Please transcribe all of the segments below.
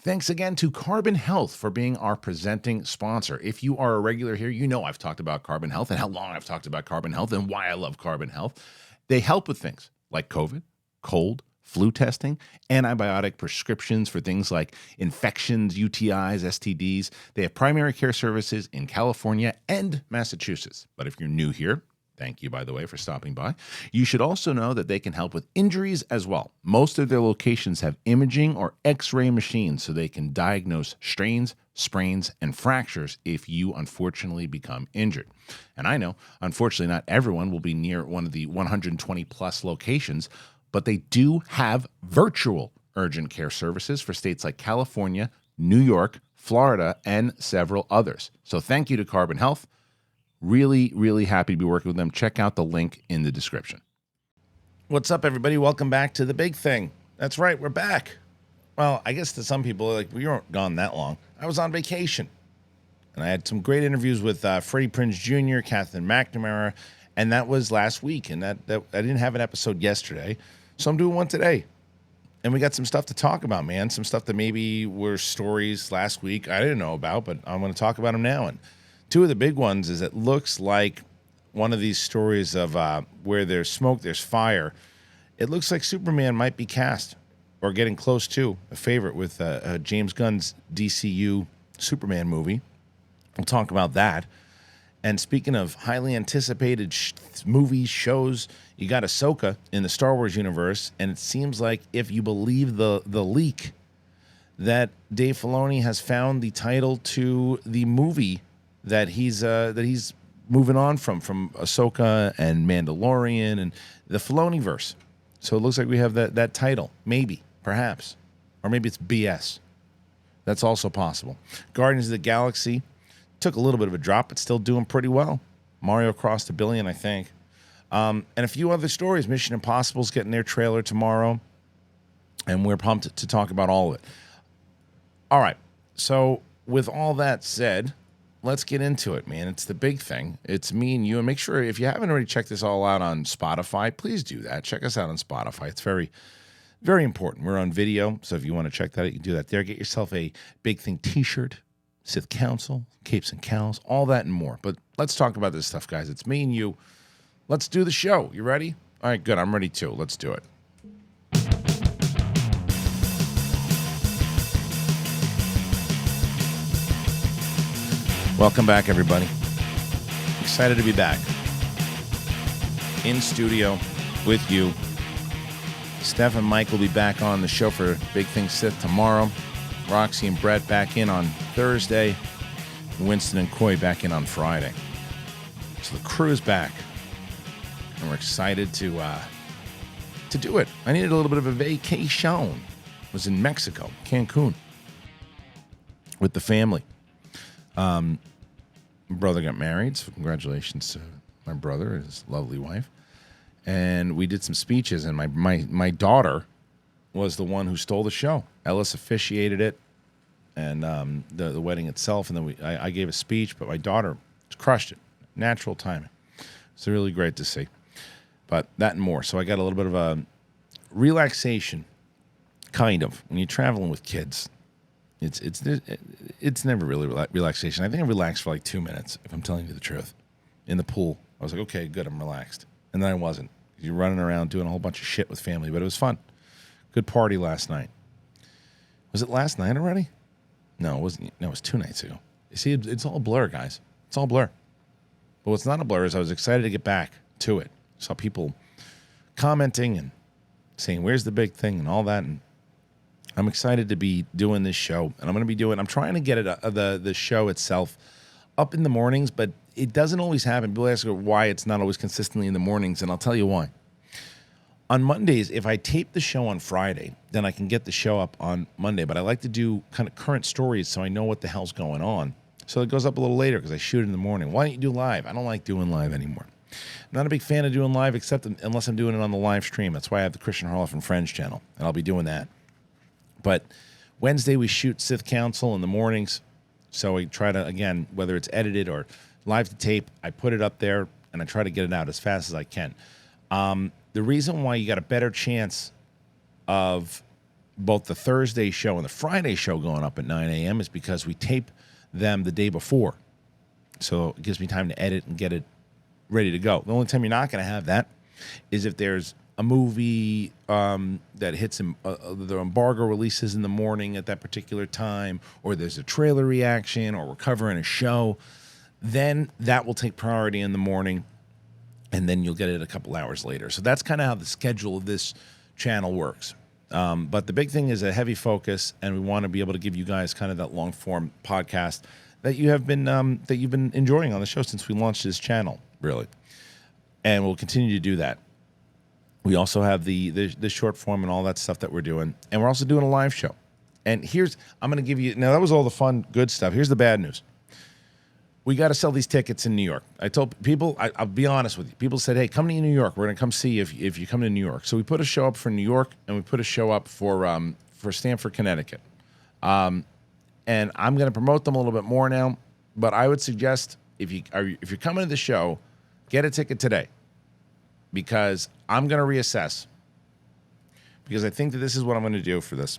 Thanks again to Carbon Health for being our presenting sponsor. If you are a regular here, you know I've talked about Carbon Health and how long I've talked about Carbon Health and why I love Carbon Health. They help with things like COVID, cold, flu testing, antibiotic prescriptions for things like infections, UTIs, STDs. They have primary care services in California and Massachusetts. But if you're new here, thank you, by the way, for stopping by. You should also know that they can help with injuries as well. Most of their locations have imaging or x-ray machines so they can diagnose strains, sprains, and fractures if you unfortunately become injured. And I know, unfortunately, not everyone will be near one of the 120 plus locations, but they do have virtual urgent care services for states like California, New York, Florida, and several others. So thank you to Carbon Health. Really, really happy to be working with them. Check out the link in the description. What's up, everybody? Welcome back to The Big Thing. That's right, we're back. Well, I guess to some people, like, we weren't gone that long. I was on vacation. And I had some great interviews with Freddie Prinze Jr., Catherine McNamara, and that was last week. And that I didn't have an episode yesterday, so I'm doing one today. And we got some stuff to talk about, man. Some stuff that maybe were stories last week I didn't know about, but I'm going to talk about them now. And two of the big ones is it looks like one of these stories of where there's smoke, there's fire. It looks like Superman might be cast or getting close to a favorite with James Gunn's DCU Superman movie. We'll talk about that. And speaking of highly anticipated movies, shows, you got Ahsoka in the Star Wars universe, and it seems like if you believe the leak that Dave Filoni has found the title to the movie that he's moving on from Ahsoka and Mandalorian and the Filoni-verse. So it looks like we have that title, maybe, perhaps, or maybe it's BS. That's also possible. Guardians of the Galaxy took a little bit of a drop, but still doing pretty well. Mario crossed $1 billion, I think. And a few other stories. Mission Impossible's getting their trailer tomorrow, and we're pumped to talk about all of it. All right, so with all that said, let's get into it, man. It's the big thing. It's me and you. And make sure, if you haven't already checked this all out on Spotify, please do that. Check us out on Spotify. It's very, very important. We're on video, so if you want to check that out, you can do that there. Get yourself a Big Thing t-shirt, Sith Council, Capes and Cows, all that and more. But let's talk about this stuff, guys. It's me and you. Let's do the show. You ready? All right, good. I'm ready too. Let's do it. Welcome back, everybody. Excited to be back. In studio with you. Steph and Mike will be back on the show for Big Thing Sith tomorrow. Roxy and Brett back in on Thursday. Winston and Coy back in on Friday. So the crew's back. And we're excited to do it. I needed a little bit of a vacation. I was in Mexico, Cancun, with the family. My brother got married, so congratulations to my brother and his lovely wife. And we did some speeches, and my daughter was the one who stole the show. Ellis officiated it, and the wedding itself, and then I gave a speech, but my daughter crushed it. Natural timing. It's really great to see. But that and more. So I got a little bit of a relaxation, kind of, when you're traveling with kids. It's never really relaxation. I think I relaxed for like 2 minutes, if I'm telling you the truth. In the pool, I was like, okay, good, I'm relaxed. And then I wasn't. You're running around doing a whole bunch of shit with family, but it was fun. Good party last night. Was it last night already? No, it wasn't. No, it was 2 nights ago. You see, it's all a blur, guys. It's all blur. But what's not a blur is I was excited to get back to it. Saw people commenting and saying, where's the big thing and all that. And I'm excited to be doing this show. And I'm trying to get it the show itself up in the mornings, but it doesn't always happen. People ask why it's not always consistently in the mornings, and I'll tell you why. On Mondays, if I tape the show on Friday, then I can get the show up on Monday. But I like to do kind of current stories so I know what the hell's going on. So it goes up a little later because I shoot it in the morning. Why don't you do live? I don't like doing live anymore. I'm not a big fan of doing live except unless I'm doing it on the live stream. That's why I have the Kristian Harloff and Friends channel, and I'll be doing that. But Wednesday we shoot Sith Council in the mornings. So we try to, again, whether it's edited or live to tape, I put it up there and I try to get it out as fast as I can. The reason why you got a better chance of both the Thursday show and the Friday show going up at 9 a.m. is because we tape them the day before. So it gives me time to edit and get it ready to go. The only time you're not going to have that is if there's a movie that hits the embargo releases in the morning at that particular time, or there's a trailer reaction, or we're covering a show. Then that will take priority in the morning, and then you'll get it a couple hours later. So that's kind of how the schedule of this channel works. But the big thing is a heavy focus, and we want to be able to give you guys kind of that long form podcast that you've been enjoying on the show since we launched this channel, really, and we'll continue to do that. We also have the short form and all that stuff that we're doing, and we're also doing a live show. And I'm going to give you now. That was all the fun, good stuff. Here's the bad news. We got to sell these tickets in New York. I told people, I'll be honest with you. People said, "Hey, come to New York. We're going to come see if you come to New York." So we put a show up for New York, and we put a show up for Stamford, Connecticut. And I'm going to promote them a little bit more now. But I would suggest if you're coming to the show, get a ticket today, because I'm going to reassess. Because I think that this is what I'm going to do for this.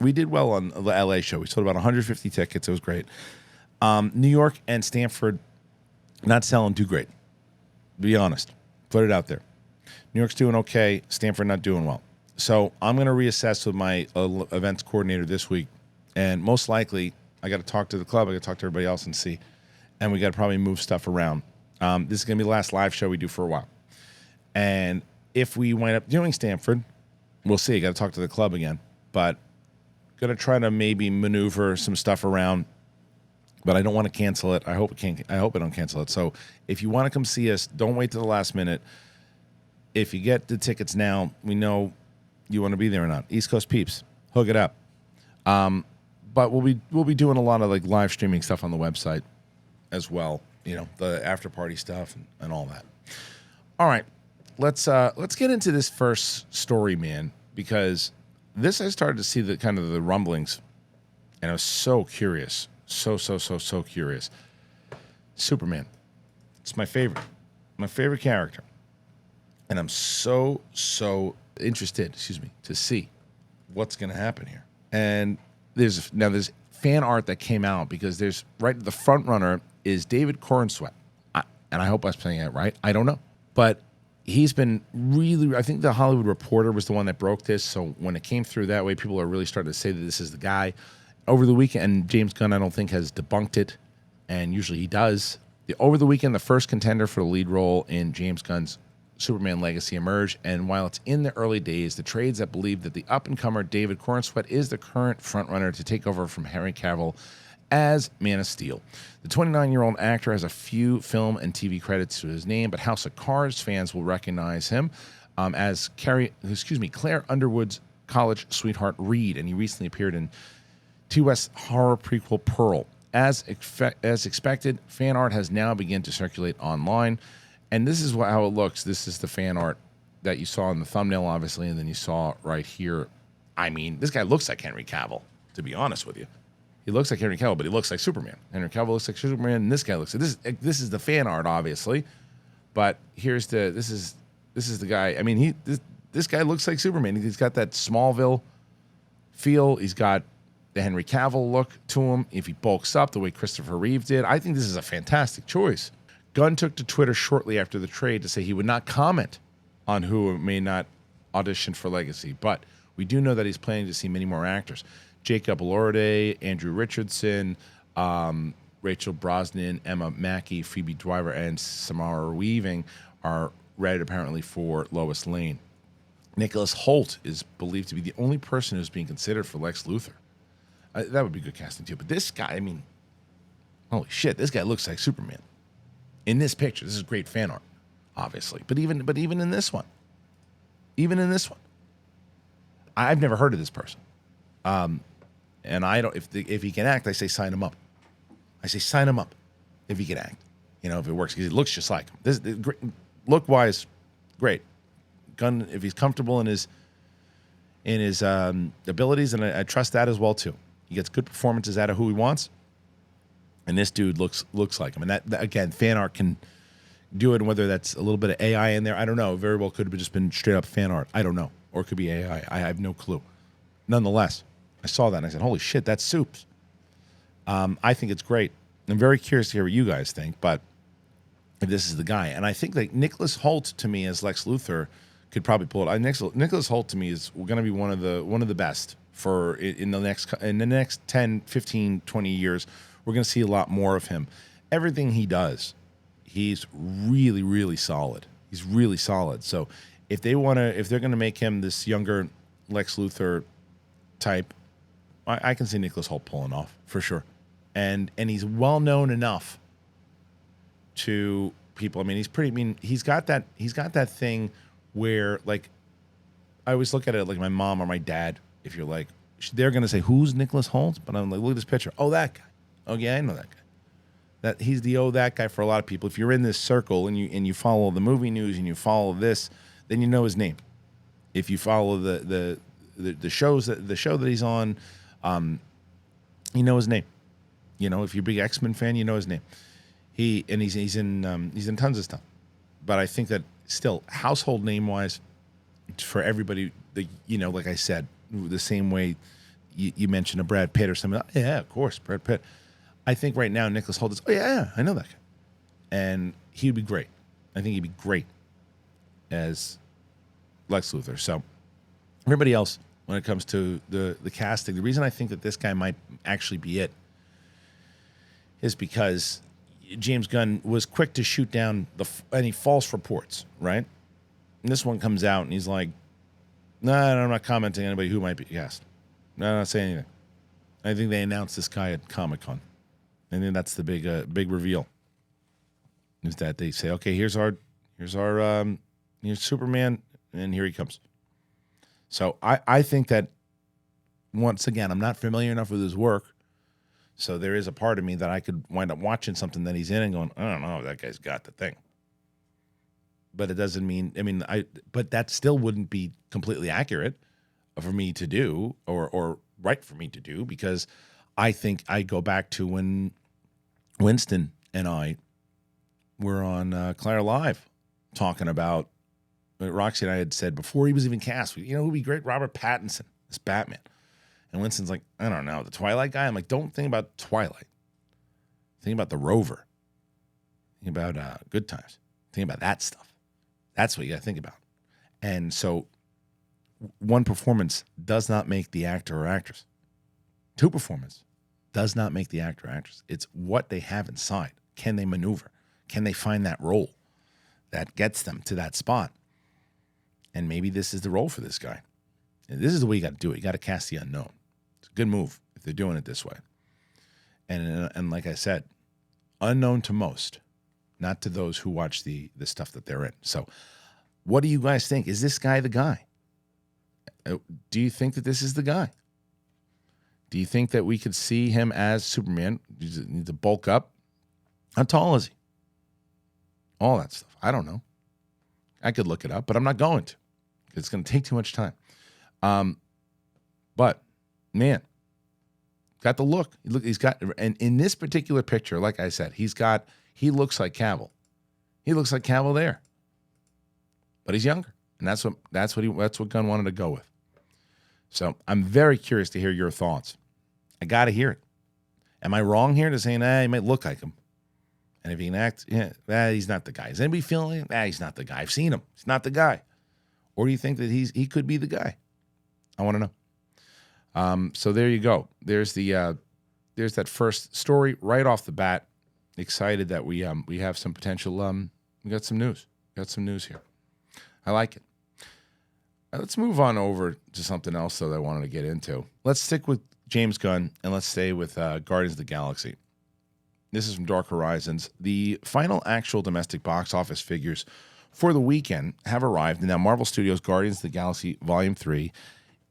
We did well on the LA show. We sold about 150 tickets. It was great. New York and Stamford not selling too great. Be honest. Put it out there. New York's doing okay. Stamford not doing well. So I'm going to reassess with my events coordinator this week. And most likely, I got to talk to the club. I got to talk to everybody else and see. And we got to probably move stuff around. This is going to be the last live show we do for a while. And if we wind up doing Stamford, we'll see. Got to talk to the club again. But going to try to maybe maneuver some stuff around. But I don't want to cancel it. I hope I don't cancel it. So if you want to come see us, don't wait till the last minute. If you get the tickets now, we know you want to be there or not. East Coast peeps, hook it up. But we'll be doing a lot of like live streaming stuff on the website as well. You know, the after party stuff and all that. All right, let's get into this first story, man, because this I started to see the kind of the rumblings, and I was so curious, so curious. Superman, it's my favorite character, and I'm so interested, to see what's going to happen here. And there's fan art that came out because there's the front runner is David Corenswet, and I hope I'm saying that right. I don't know, but he's been really. I think the Hollywood Reporter was the one that broke this. So when it came through that way, people are really starting to say that this is the guy. Over the weekend, James Gunn I don't think has debunked it, and usually he does. Over the weekend, the first contender for the lead role in James Gunn's Superman Legacy emerged, and while it's in the early days, the trades that believe that the up-and-comer David Corenswet is the current frontrunner to take over from Henry Cavill as Man of Steel. The 29-year-old actor has a few film and TV credits to his name, but House of Cards fans will recognize him as Claire Underwood's college sweetheart Reed, and he recently appeared in T. West's horror prequel Pearl. As expected, fan art has now begun to circulate online. And this is how it looks. This is the fan art that you saw in the thumbnail, obviously, and then you saw right here. I mean, this guy looks like Henry Cavill, to be honest with you. He looks like Henry Cavill, but he looks like Superman. Henry Cavill looks like Superman, and this guy looks like this is the fan art, obviously. But this is the guy. I mean, this guy looks like Superman. He's got that Smallville feel. He's got the Henry Cavill look to him. If he bulks up the way Christopher Reeve did, I think this is a fantastic choice. Gunn took to Twitter shortly after the trade to say he would not comment on who may not audition for Legacy, but we do know that he's planning to see many more actors. Jacob Elordi, Andrew Richardson, Rachel Brosnan, Emma Mackey, Phoebe Dwyver, and Samara Weaving are read apparently for Lois Lane. Nicholas Hoult is believed to be the only person who's being considered for Lex Luthor. That would be good casting too. But this guy, I mean, holy shit, this guy looks like Superman. In this picture, this is great fan art, obviously. But even in this one, I've never heard of this person. And I don't. If he can act, I say sign him up. I say sign him up if he can act. You know, if it works, because he looks just like him. This look wise, great. Gunn, if he's comfortable in his abilities, and I trust that as well too. He gets good performances out of who he wants. And this dude looks like him. And that again, fan art can do it, and whether that's a little bit of AI in there, I don't know. It very well could have just been straight up fan art. I don't know. Or it could be AI. I have no clue. nonetheless, I saw that and I said, holy shit, that's Soups. I think it's great. I'm very curious to hear what you guys think, but if this is the guy. And I think that Nicholas Hoult, to me, as Lex Luthor, could probably pull it. Nicholas Hoult, to me, is going to be one of the best for in the next 10, 15, 20 years. We're going to see a lot more of him. Everything he does, he's really, really solid. He's really solid. So if they're going to make him this younger Lex Luthor type, I can see Nicholas Hoult pulling off for sure. And he's well known enough to people. I mean, he's got that thing where, like, I always look at it like my mom or my dad. If you're like, they're gonna say, "Who's Nicholas Hoult?" But I'm like, look at this picture. Oh, that guy. Oh yeah, I know that guy. That he's that guy for a lot of people. If you're in this circle and you follow the movie news and you follow this, then you know his name. If you follow the show that he's on, you know his name. You know, if you're a big X-Men fan, you know his name. He's in tons of stuff. But I think that still, household name wise, for everybody, like I said, the same way you mentioned a Brad Pitt or something. Yeah, of course, Brad Pitt. I think right now Nicholas Hoult is, I know that guy. And he would be great. I think he'd be great as Lex Luthor. So everybody else, when it comes to the casting, the reason I think that this guy might actually be it is because James Gunn was quick to shoot down any false reports, right? And this one comes out and he's like, no, I'm not commenting on anybody who might be cast. No, I'm not saying anything. I think they announced this guy at Comic-Con. And then that's the big reveal. Is that they say, okay, here's Superman, and here he comes. So I think that, once again, I'm not familiar enough with his work, so there is a part of me that I could wind up watching something that he's in and going, I don't know, that guy's got the thing. But it doesn't mean, but that still wouldn't be completely accurate for me to do or right for me to do, because I think I go back to when Winston and I were on Claire Live talking about what Roxy and I had said before he was even cast. It would be great, Robert Pattinson as Batman. And Winston's like, I don't know, the Twilight guy? I'm like, don't think about Twilight. Think about the Rover. Think about Good Times. Think about that stuff. That's what you got to think about. And so one performance does not make the actor or actress. Two performances does not make the actor or actress. It's what they have inside. Can they maneuver? Can they find that role that gets them to that spot? And maybe this is the role for this guy. And this is the way you got to do it. You got to cast the unknown. It's a good move if they're doing it this way. And like I said, unknown to most, not to those who watch the stuff that they're in. So what do you guys think? Is this guy the guy? Do you think that this is the guy? Do you think that we could see him as Superman? Does he need to bulk up? How tall is he? All that stuff. I don't know. I could look it up, but I'm not going to. It's going to take too much time. But man, got the look. He's got, and in this particular picture, like I said, he looks like Cavill. He looks like Cavill there, but he's younger, and that's what Gunn wanted to go with. So I'm very curious to hear your thoughts. I got to hear it. Am I wrong here to saying, he might look like him? And if he can act, he's not the guy. Is anybody feeling it? He's not the guy. I've seen him. He's not the guy. Or do you think that he could be the guy? I want to know. So there you go. There's that first story right off the bat. Excited that we have some potential. We got some news. Got some news here. I like it. Let's move on over to something else that I wanted to get into. Let's stick with James Gunn and let's stay with Guardians of the Galaxy. This is from Dark Horizons. The final actual domestic box office figures for the weekend have arrived, and now Marvel Studios' Guardians of the Galaxy Volume 3,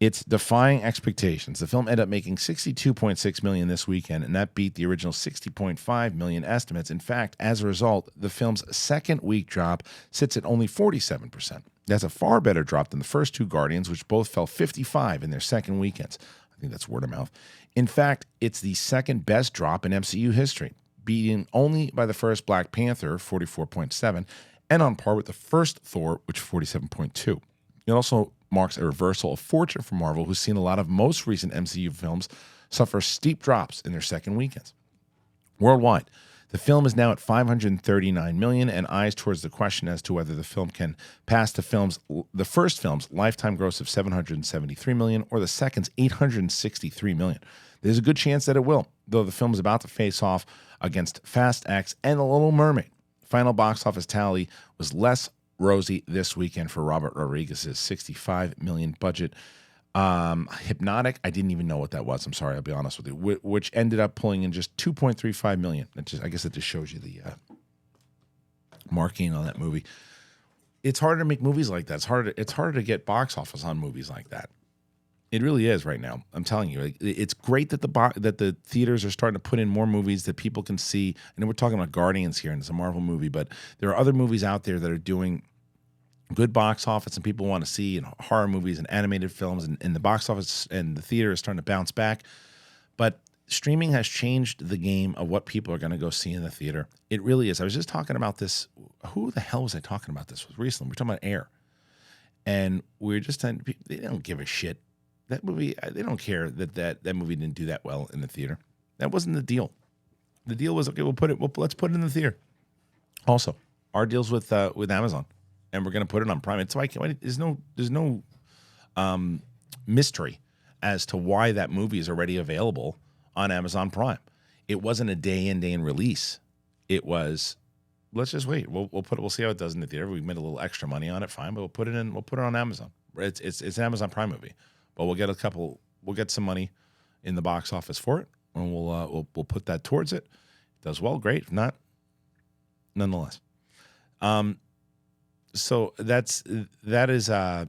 it's defying expectations. The film ended up making $62.6 million this weekend, and that beat the original $60.5 million estimates. In fact, as a result, the film's second week drop sits at only 47%. That's a far better drop than the first two Guardians, which both fell 55 in their second weekends. I think that's word of mouth. In fact, it's the second best drop in MCU history, beaten only by the first Black Panther, 44.7, and on par with the first Thor, which 47.2. It also marks a reversal of fortune for Marvel, who's seen a lot of most recent MCU films suffer steep drops in their second weekends. Worldwide, the film is now at $539 million, and eyes towards the question as to whether the film can pass the first film's lifetime gross of $773 million or the second's $863 million. There's a good chance that it will, though the film is about to face off against Fast X and The Little Mermaid. Final box office tally was less rosy this weekend for Robert Rodriguez's $65 million budget. Hypnotic, I didn't even know what that was. I'm sorry, I'll be honest with you. Which ended up pulling in just $2.35 million. I guess it just shows you the marking on that movie. It's harder to make movies like that. It's harder to get box office on movies like that. It really is right now. I'm telling you, it's great that the theaters are starting to put in more movies that people can see. I know we're talking about Guardians here, and it's a Marvel movie, but there are other movies out there that are doing good box office and people want to see, and horror movies and animated films, and the box office and the theater is starting to bounce back. But streaming has changed the game of what people are going to go see in the theater. It really is. I was just talking about this. Who the hell was I talking about this with recently? We're talking about Air. And we're just saying, they don't give a shit. That movie, they don't care that movie didn't do that well in the theater. That wasn't the deal. The deal was, okay, let's put it in the theater. Also, our deal's with Amazon, and we're going to put it on Prime. It's like there's no mystery as to why that movie is already available on Amazon Prime. It wasn't a day in release. It was, let's just wait. We'll see how it does in the theater. We made a little extra money on it, fine, but we'll put it on Amazon. It's an Amazon Prime movie, but we'll get some money in the box office for it, and we'll put that towards it. It does well, great. If not, nonetheless. So there's a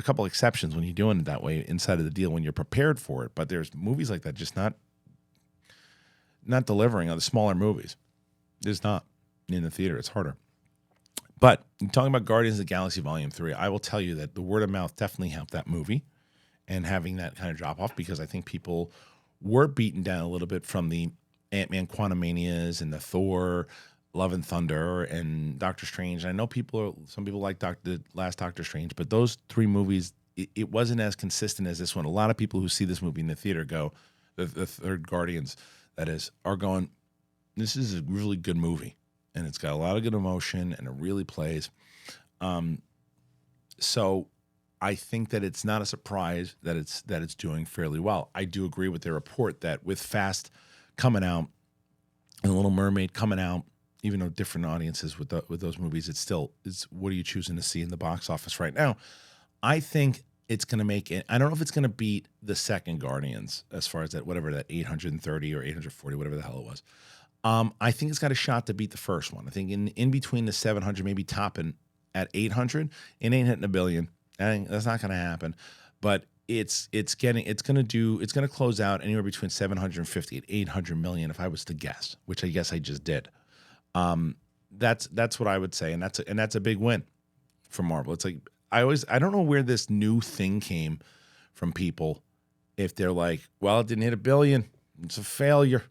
couple exceptions when you're doing it that way inside of the deal when you're prepared for it, but there's movies like that just not delivering on the smaller movies. There's not in the theater. It's harder. But talking about Guardians of the Galaxy Volume 3, I will tell you that the word of mouth definitely helped that movie and having that kind of drop off, because I think people were beaten down a little bit from the Ant-Man Quantumanias and the Thor Love and Thunder and Doctor Strange. And I know some people like the last Doctor Strange, but those three movies, it wasn't as consistent as this one. A lot of people who see this movie in the theater go, the third Guardians, that is, are going, this is a really good movie. And it's got a lot of good emotion, and it really plays. So I think that it's not a surprise that it's doing fairly well. I do agree with their report that with Fast coming out and Little Mermaid coming out, even though different audiences with those movies, it's what are you choosing to see in the box office right now? I think it's going to make it. I don't know if it's going to beat the second Guardians as far as that, whatever that 830 or 840, whatever the hell it was. I think it's got a shot to beat the first one. I think in between the 700, maybe topping at 800, it ain't hitting $1 billion. That's not going to happen. But it's going to close out anywhere between 750 and 800 million, if I was to guess, which I guess I just did. That's what I would say, and that's a big win for Marvel. It's like I don't know where this new thing came from people. If they're like, well, it didn't hit $1 billion, it's a failure.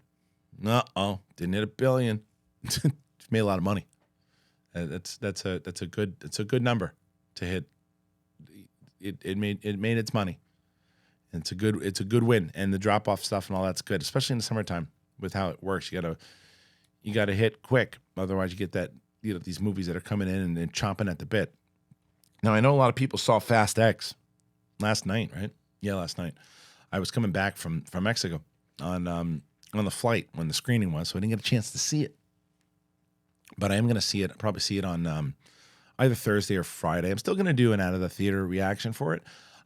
Didn't hit $1 billion. Made a lot of money. That's a good number to hit. It made its money. And it's a good win, and the drop off stuff and all that's good, especially in the summertime with how it works. You got to hit quick, otherwise you get that these movies that are coming in and chomping at the bit. Now I know a lot of people saw Fast X last night, right? Yeah, last night. I was coming back from Mexico on the flight when the screening was, so I didn't get a chance to see it. But I am going to see it. I'll probably see it on either Thursday or Friday. I'm still going to do an out of the theater reaction for it.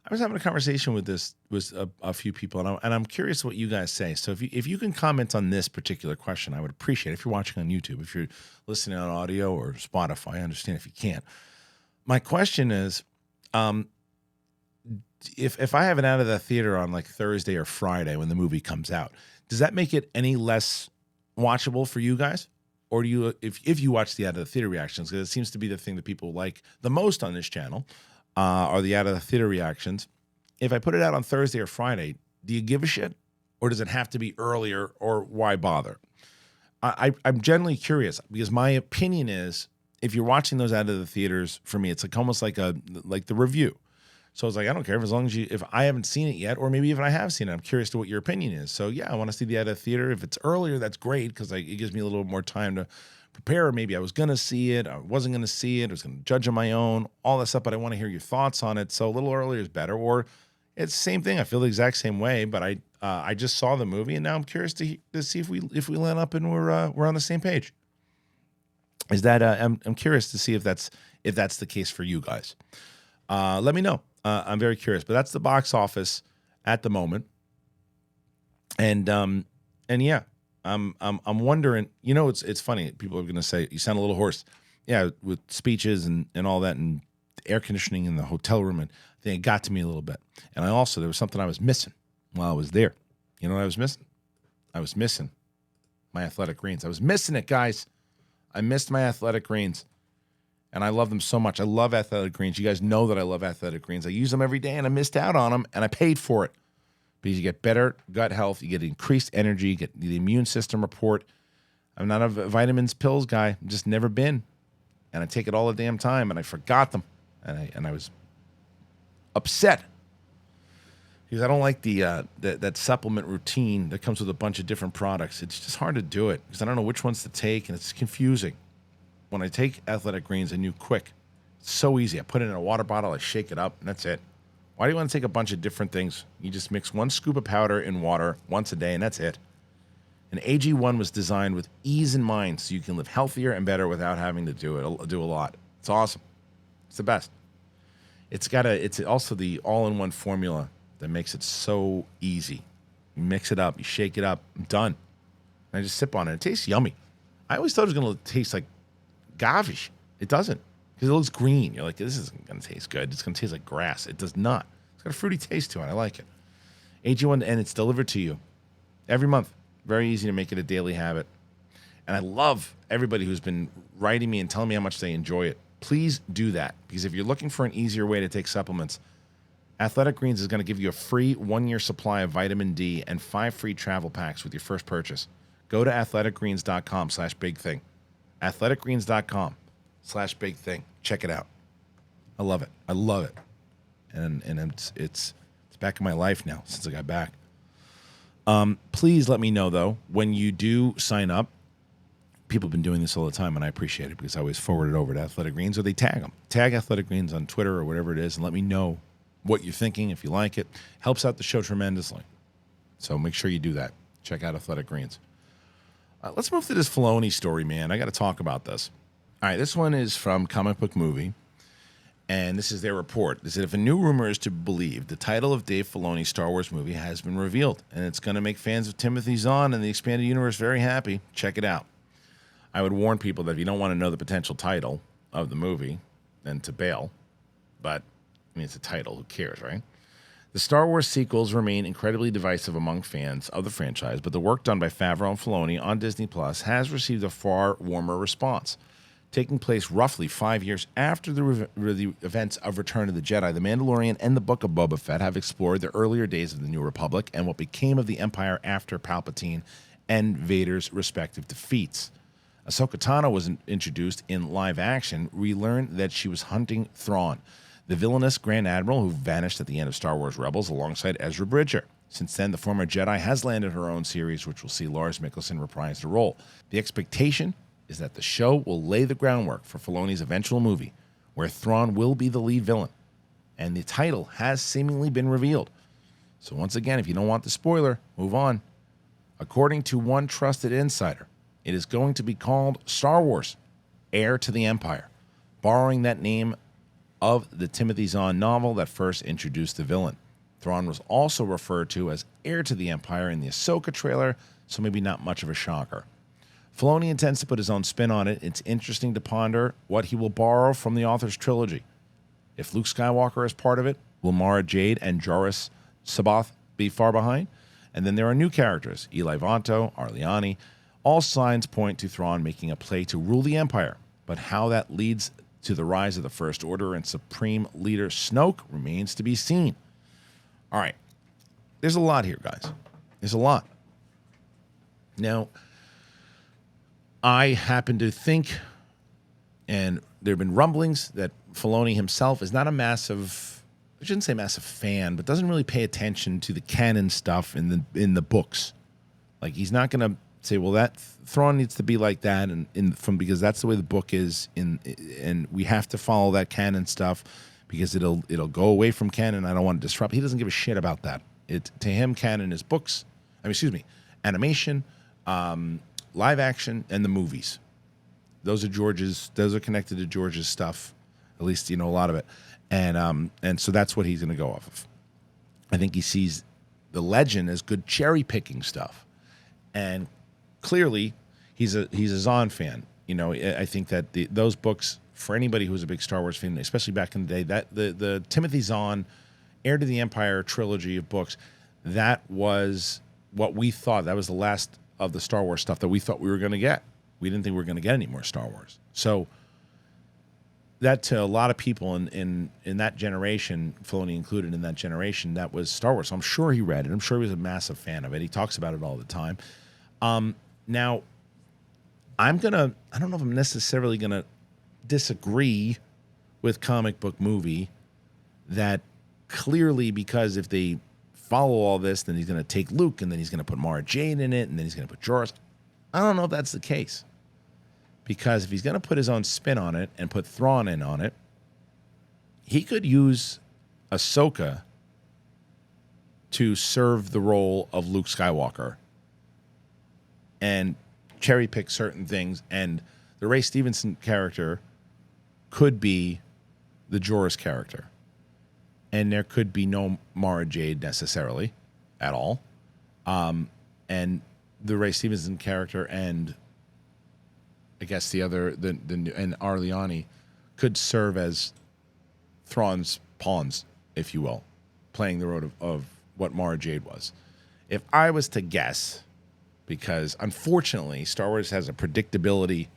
I was having a conversation with a few people, and I'm curious what you guys say. So if you can comment on this particular question, I would appreciate it. If you're watching on YouTube, if you're listening on audio or Spotify, I understand if you can't. My question is, if I have an out of the theater on like Thursday or Friday when the movie comes out, does that make it any less watchable for you guys? Or do you, if you watch the out of the theater reactions, because it seems to be the thing that people like the most on this channel, are the out of the theater reactions. If I put it out on Thursday or Friday, do you give a shit? Or does it have to be earlier, or why bother? I'm generally curious, because my opinion is if you're watching those out of the theaters, for me, it's like almost like the review. So I was like, I don't care as long as if I haven't seen it yet, or maybe even I have seen it, I'm curious to what your opinion is. So yeah, I want to see the out of the theater. If it's earlier, that's great because it gives me a little more time to prepare. Maybe I was going to see it, I wasn't going to see it, I was going to judge on my own, all that stuff. But I want to hear your thoughts on it. So a little earlier is better, or it's the same thing. I feel the exact same way, but I just saw the movie and now I'm curious to see if we line up and we're on the same page. Is that I'm curious to see if that's the case for you guys. Let me know. I'm very curious, but that's the box office at the moment. And yeah, I'm wondering, it's funny. People are going to say, you sound a little hoarse. Yeah. With speeches and all that and air conditioning in the hotel room. And I think it got to me a little bit. And there was something I was missing while I was there. You know what I was missing? I was missing my athletic greens. I was missing it, guys. I missed my athletic greens. And I love them so much. I love athletic greens. You guys know that I love athletic greens. I use them every day, and I missed out on them, and I paid for it. Because you get better gut health, you get increased energy, you get the immune system report. I'm not a vitamins pills guy. I've just never been. And I take it all the damn time, and I forgot them. And I was upset. Because I don't like that supplement routine that comes with a bunch of different products. It's just hard to do it because I don't know which ones to take, and it's confusing. When I take athletic greens, I knew quick. It's so easy. I put it in a water bottle, I shake it up, and that's it. Why do you want to take a bunch of different things? You just mix 1 scoop of powder in water once a day, and that's it. And AG1 was designed with ease in mind so you can live healthier and better without having to do a lot. It's awesome. It's the best. It's also the all-in-one formula that makes it so easy. You mix it up, you shake it up, I'm done. And I just sip on it. It tastes yummy. I always thought it was going to taste like garbage. It doesn't, because it looks green. You're like, this isn't going to taste good. It's going to taste like grass. It does not. It's got a fruity taste to it. I like it. AG1, and it's delivered to you every month. Very easy to make it a daily habit. And I love everybody who's been writing me and telling me how much they enjoy it. Please do that, because if you're looking for an easier way to take supplements, Athletic Greens is going to give you a free 1-year supply of vitamin D and 5 free travel packs with your first purchase. Go to athleticgreens.com/bigthing. athleticgreens.com/bigthing. Check it out. I love it. I love it. And it's back in my life now since I got back. Please let me know, though, when you do sign up. People have been doing this all the time, and I appreciate it because I always forward it over to Athletic Greens, or they tag them. Tag Athletic Greens on Twitter or whatever it is, and let me know what you're thinking, if you like it. Helps out the show tremendously. So make sure you do that. Check out Athletic Greens. Let's move to this Filoni story, man. I got to talk about this. All right, this one is from Comic Book Movie, and this is their report. They said, if a new rumor is to be believed, the title of Dave Filoni's Star Wars movie has been revealed, and it's going to make fans of Timothy Zahn and the expanded universe very happy. Check it out. I would warn people that if you don't want to know the potential title of the movie, then to bail. But, I mean, it's a title. Who cares, right? The Star Wars sequels remain incredibly divisive among fans of the franchise, but the work done by Favreau and Filoni on Disney Plus has received a far warmer response. Taking place roughly 5 years after the events of Return of the Jedi, The Mandalorian and the Book of Boba Fett have explored the earlier days of the New Republic and what became of the Empire after Palpatine and Vader's respective defeats. Ahsoka Tano was introduced in live action. We learned that she was hunting Thrawn, the villainous Grand Admiral who vanished at the end of Star Wars Rebels alongside Ezra Bridger. Since then, the former Jedi has landed her own series, which will see Lars Mikkelsen reprise the role. The expectation is that the show will lay the groundwork for Filoni's eventual movie, where Thrawn will be the lead villain. And the title has seemingly been revealed. So once again, if you don't want the spoiler, move on. According to one trusted insider, it is going to be called Star Wars, Heir to the Empire, borrowing that name of the Timothy Zahn novel that first introduced the villain. Thrawn was also referred to as Heir to the Empire in the Ahsoka trailer, so maybe not much of a shocker. Filoni intends to put his own spin on it. It's interesting to ponder what he will borrow from the author's trilogy. If Luke Skywalker is part of it, will Mara Jade and Joruus C'baoth be far behind? And then there are new characters, Eli Vanto, Arliani. All signs point to Thrawn making a play to rule the Empire, but how that leads to the rise of the First Order and Supreme Leader Snoke remains to be seen. All right. There's a lot here, guys. There's a lot. Now, I happen to think And there have been rumblings that Filoni himself is not a massive, I shouldn't say massive fan, but doesn't really pay attention to the canon stuff in the books. Like, he's not going to say, well, that Thrawn needs to be like that, because that's the way the book is, and we have to follow that canon stuff because it'll go away from canon. I don't want to disrupt. He doesn't give a shit about that. To him, canon is books. Animation, live action, and the movies. Those are connected to George's stuff, at least a lot of it, and so that's what he's going to go off of. I think he sees the legend as good cherry picking stuff, and clearly he's a Zahn fan. I think that those books, for anybody who's a big Star Wars fan, especially back in the day, that the Timothy Zahn Heir to the Empire trilogy of books, that was what we thought. That was the last of the Star Wars stuff that we thought we were going to get. We didn't think we were going to get any more Star Wars. So that, to a lot of people in that generation, Filoni included in that generation, that was Star Wars. So I'm sure he read it. I'm sure he was a massive fan of it. He talks about it all the time. Now, I don't know if I'm necessarily going to disagree with comic book movie that clearly, because if they follow all this, then he's going to take Luke, and then he's going to put Mara Jade in it, and then he's going to put Jorah. I don't know if that's the case. Because if he's going to put his own spin on it and put Thrawn in on it, he could use Ahsoka to serve the role of Luke Skywalker and cherry pick certain things. And the Ray Stevenson character could be the Jorah's character. And there could be no Mara Jade necessarily at all. And the Ray Stevenson character and I guess and Arliani could serve as Thrawn's pawns, if you will, playing the role of what Mara Jade was. If I was to guess, because unfortunately Star Wars has a predictability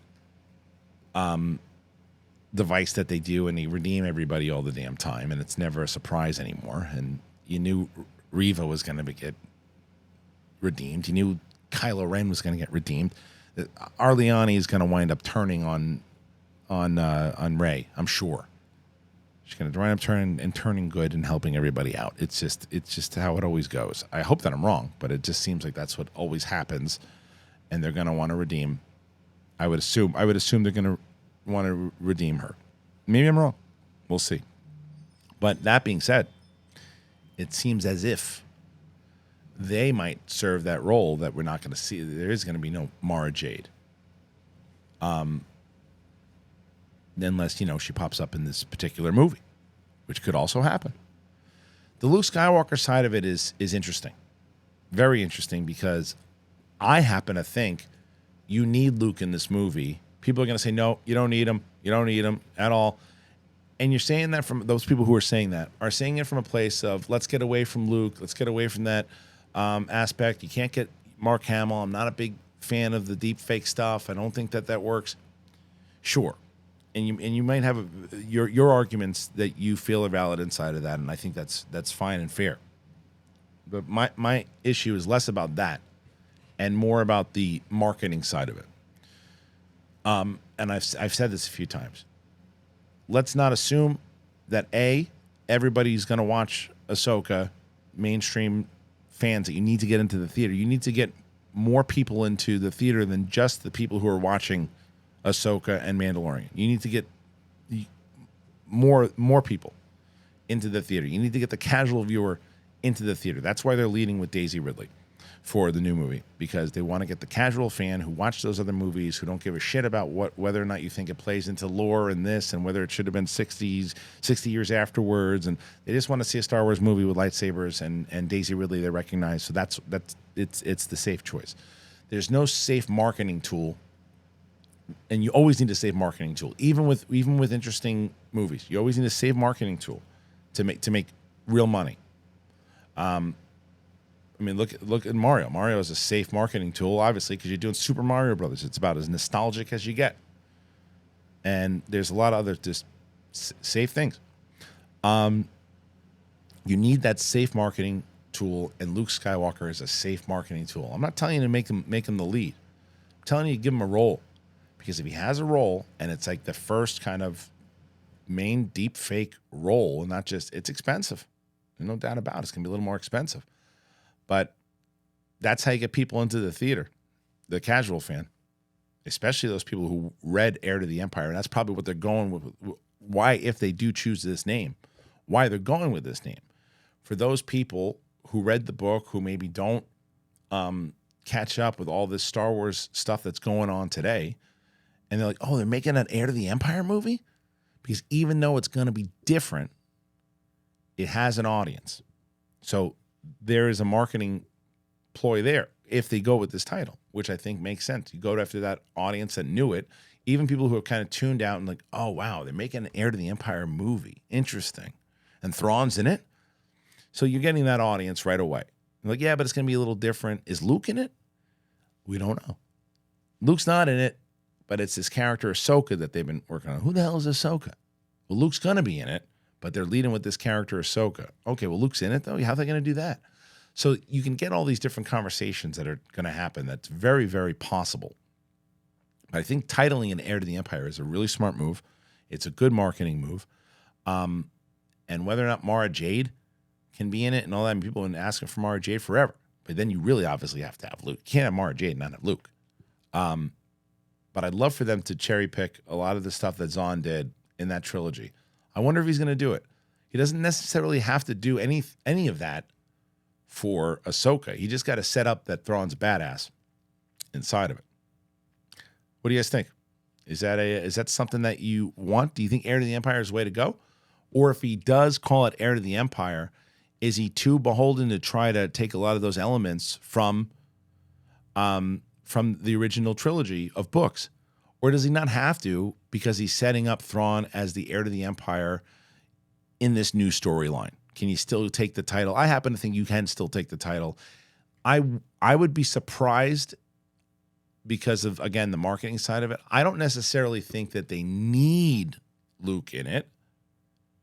device that they do, and they redeem everybody all the damn time, and it's never a surprise anymore. And you knew Reva was going to get redeemed. You knew Kylo Ren was going to get redeemed. Arliani is going to wind up turning on Rey, I'm sure. She's going to wind up turning good and helping everybody out. It's just how it always goes. I hope that I'm wrong, but it just seems like that's what always happens, and they're going to want to redeem. I would assume they're going to want to redeem her. Maybe I'm wrong. We'll see. But that being said, it seems as if they might serve that role that we're not going to see. There is going to be no Mara Jade. Unless, she pops up in this particular movie, which could also happen. The Luke Skywalker side of it is interesting. Very interesting, because I happen to think you need Luke in this movie. People are going to say, no, you don't need him. You don't need him at all. And you're saying that from those people who are saying it from a place of, let's get away from Luke. Let's get away from that aspect. You can't get Mark Hamill. I'm not a big fan of the deep fake stuff. I don't think that works. Sure. And you might have your arguments that you feel are valid inside of that, and I think that's fine and fair. But my issue is less about that and more about the marketing side of it. And I've said this a few times. Let's not assume that everybody's going to watch Ahsoka, mainstream fans, that you need to get into the theater. You need to get more people into the theater than just the people who are watching Ahsoka and Mandalorian. You need to get more people into the theater. You need to get the casual viewer into the theater. That's why they're leading with Daisy Ridley for the new movie, because they want to get the casual fan who watched those other movies, who don't give a shit about whether or not you think it plays into lore and this, and whether it should have been 60 years afterwards, and they just want to see a Star Wars movie with lightsabers and Daisy Ridley they recognize. So it's the safe choice. There's no safe marketing tool, and you always need a safe marketing tool, even with interesting movies. You always need a safe marketing tool to make real money. Look at Mario. Mario is a safe marketing tool, obviously, because you're doing Super Mario Brothers. It's about as nostalgic as you get. And there's a lot of other just safe things. You need that safe marketing tool, and Luke Skywalker is a safe marketing tool. I'm not telling you to make him the lead. I'm telling you to give him a role. Because if he has a role and it's like the first kind of main deep fake role, and not just, it's expensive. There's no doubt about it. It's going to be a little more expensive. But that's how you get people into the theater, the casual fan, especially those people who read Heir to the Empire. And that's probably what they're going with. Why, if they do choose this name, why they're going with this name. For those people who read the book, who maybe don't catch up with all this Star Wars stuff that's going on today, and they're like, oh, they're making an Heir to the Empire movie? Because even though it's going to be different, it has an audience. So there is a marketing ploy there if they go with this title, which I think makes sense. You go after that audience that knew it, even people who are kind of tuned out and like, oh, wow, they're making an Heir to the Empire movie. Interesting. And Thrawn's in it. So you're getting that audience right away. You're like, yeah, but it's going to be a little different. Is Luke in it? We don't know. Luke's not in it, but it's this character Ahsoka that they've been working on. Who the hell is Ahsoka? Well, Luke's going to be in it, but they're leading with this character Ahsoka. Okay, well, Luke's in it, though? How are they going to do that? So you can get all these different conversations that are going to happen. That's very, very possible. But I think titling an Heir to the Empire is a really smart move. It's a good marketing move. And whether or not Mara Jade can be in it and all that, and people have been asking for Mara Jade forever. But then you really obviously have to have Luke. You can't have Mara Jade and not have Luke. But I'd love for them to cherry pick a lot of the stuff that Zahn did in that trilogy. I wonder if he's going to do it. He doesn't necessarily have to do any of that for Ahsoka. He just got to set up that Thrawn's badass inside of it. What do you guys think? Is that something that you want? Do you think Heir to the Empire is the way to go? Or if he does call it Heir to the Empire, is he too beholden to try to take a lot of those elements from the original trilogy of books? Or does he not have to because he's setting up Thrawn as the Heir to the Empire in this new storyline? Can you still take the title? I happen to think you can still take the title. I would be surprised because of, again, the marketing side of it. I don't necessarily think that they need Luke in it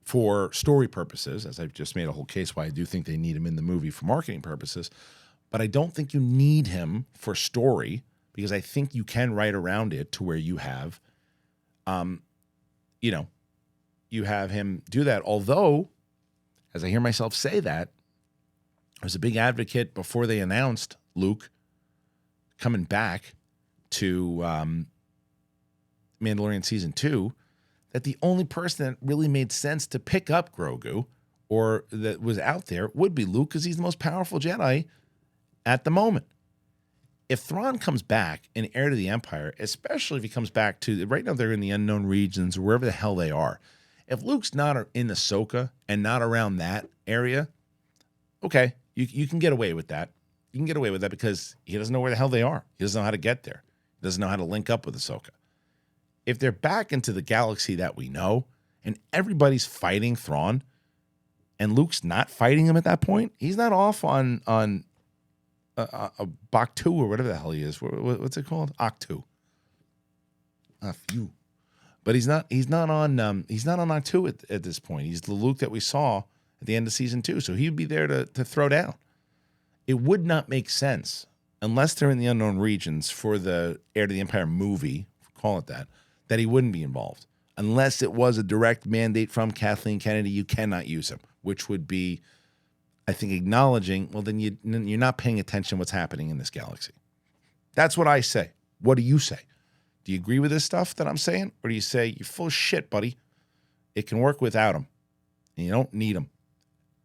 for story purposes, as I've just made a whole case why I do think they need him in the movie for marketing purposes. But I don't think you need him for story, because I think you can write around it to where you have, you have him do that. Although, as I hear myself say that, I was a big advocate before they announced Luke coming back to Mandalorian Season 2, that the only person that really made sense to pick up Grogu, or that was out there, would be Luke, because he's the most powerful Jedi at the moment. If Thrawn comes back in Heir to the Empire, especially if he comes back to, right now they're in the unknown regions or wherever the hell they are. If Luke's not in Ahsoka and not around that area, okay, you can get away with that. You can get away with that because he doesn't know where the hell they are. He doesn't know how to get there. He doesn't know how to link up with Ahsoka. If they're back into the galaxy that we know and everybody's fighting Thrawn and Luke's not fighting him at that point, he's not off on a Bactu or whatever the hell he is. What's it called? Octu. Few. But he's not on Octu at this point. He's the Luke that we saw at the end of Season 2. So he'd be there to throw down. It would not make sense unless they're in the unknown regions for the Heir to the Empire movie, call it that he wouldn't be involved. Unless it was a direct mandate from Kathleen Kennedy, you cannot use him, which would be, I think, acknowledging, well, then you're not paying attention to what's happening in this galaxy. That's what I say. What do you say? Do you agree with this stuff that I'm saying? Or do you say, you're full of shit, buddy? It can work without him. And you don't need him.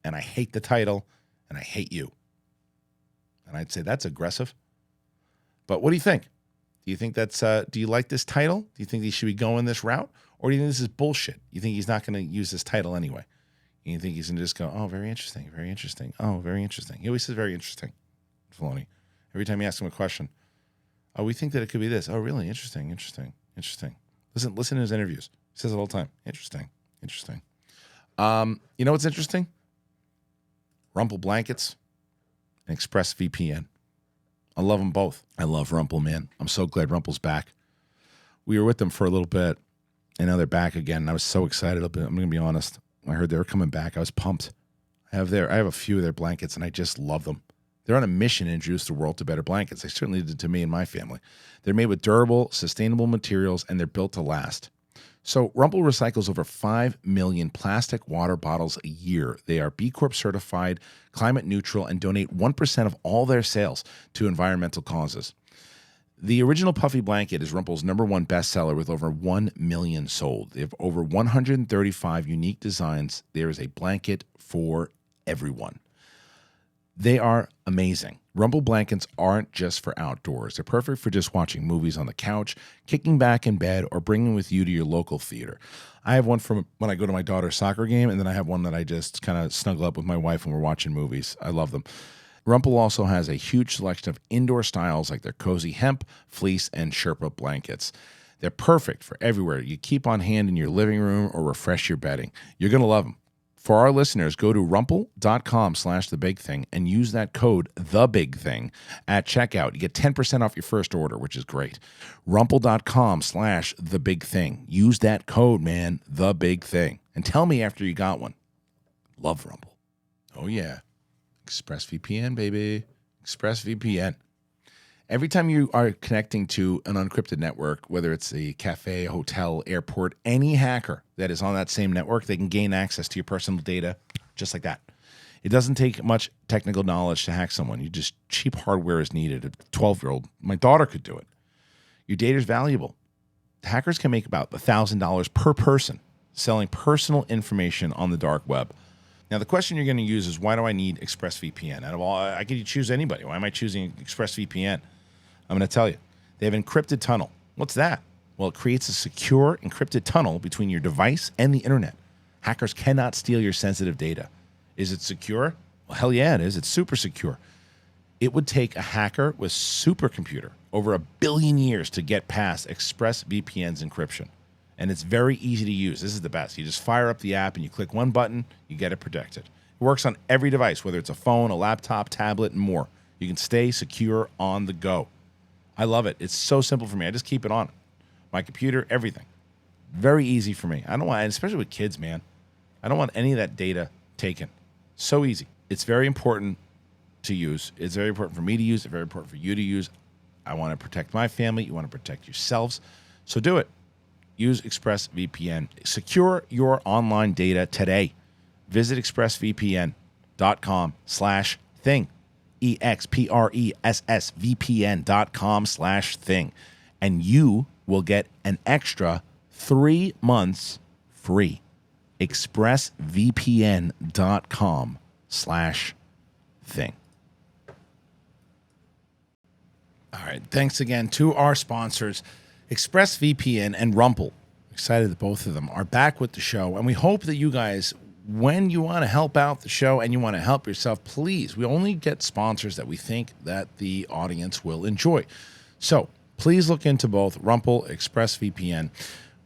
And I hate the title, and I hate you. And I'd say that's aggressive. But what do you think? Do you think that's, do you like this title? Do you think he should be going this route? Or do you think this is bullshit? You think he's not going to use this title anyway? And you think he's going to just go, oh, very interesting, very interesting. Oh, very interesting. He always says very interesting, Filoni. Every time you ask him a question. Oh, we think that it could be this. Oh, really? Interesting, interesting, interesting. Listen to his interviews. He says it all the time. Interesting, interesting. You know what's interesting? RUMPL blankets and EXPRESSVPN. I love them both. I love RUMPL, man. I'm so glad RUMPL's back. We were with them for a little bit, and now they're back again. And I was so excited. I'm going to be honest. When I heard they were coming back, I was pumped. I have a few of their blankets, and I just love them. They're on a mission to introduce the world to better blankets. They certainly did to me and my family. They're made with durable, sustainable materials, and they're built to last. So RUMPL recycles over 5 million plastic water bottles a year. They are B Corp certified, climate neutral, and donate 1% of all their sales to environmental causes. The original puffy blanket is RUMPL's #1 bestseller with over 1 million sold. They have over 135 unique designs. There is a blanket for everyone. They are amazing. RUMPL blankets aren't just for outdoors. They're perfect for just watching movies on the couch, kicking back in bed, or bringing with you to your local theater. I have one from when I go to my daughter's soccer game, and then I have one that I just kind of snuggle up with my wife when we're watching movies. I love them. RUMPL also has a huge selection of indoor styles like their cozy hemp, fleece, and Sherpa blankets. They're perfect for everywhere. You keep on hand in your living room or refresh your bedding. You're going to love them. For our listeners, go to rumpl.com/thebigthing and use that code THEBIGTHING at checkout. You get 10% off your first order, which is great. Rumpl.com/thebigthing. Use that code, man, THEBIGTHING. And tell me after you got one. Love RUMPL. Oh, yeah. EXPRESSVPN, baby. EXPRESSVPN. Every time you are connecting to an unencrypted network, whether it's a cafe, a hotel, airport, any hacker that is on that same network, they can gain access to your personal data just like that. It doesn't take much technical knowledge to hack someone. You just cheap hardware is needed. A 12-year-old, my daughter could do it. Your data is valuable. Hackers can make about $1,000 per person selling personal information on the dark web. Now, the question you're going to use is, why do I need EXPRESSVPN? Out of all, I could choose anybody. Why am I choosing EXPRESSVPN? I'm going to tell you. They have encrypted tunnel. What's that? Well, it creates a secure encrypted tunnel between your device and the internet. Hackers cannot steal your sensitive data. Is it secure? Well, hell yeah, it is. It's super secure. It would take a hacker with supercomputer over 1 billion years to get past EXPRESSVPN's encryption. And it's very easy to use. This is the best. You just fire up the app and you click one button, you get it protected. It works on every device, whether it's a phone, a laptop, tablet, and more. You can stay secure on the go. I love it. It's so simple for me. I just keep it on. My computer, everything. Very easy for me. I don't want, especially with kids, man. I don't want any of that data taken. So easy. It's very important to use. It's very important for me to use. It's very important for you to use. I want to protect my family. You want to protect yourselves. So do it. Use EXPRESSVPN. Secure your online data today. Visit expressvpn.com/thing. EXPRESSVPN.com/thing. And you will get an extra 3 months free. expressvpn.com/thing. All right. Thanks again to our sponsors, EXPRESSVPN and RUMPL. Excited that both of them are back with the show. And we hope that you guys, when you want to help out the show and you want to help yourself, please, we only get sponsors that we think that the audience will enjoy. So please look into both RUMPL, EXPRESSVPN.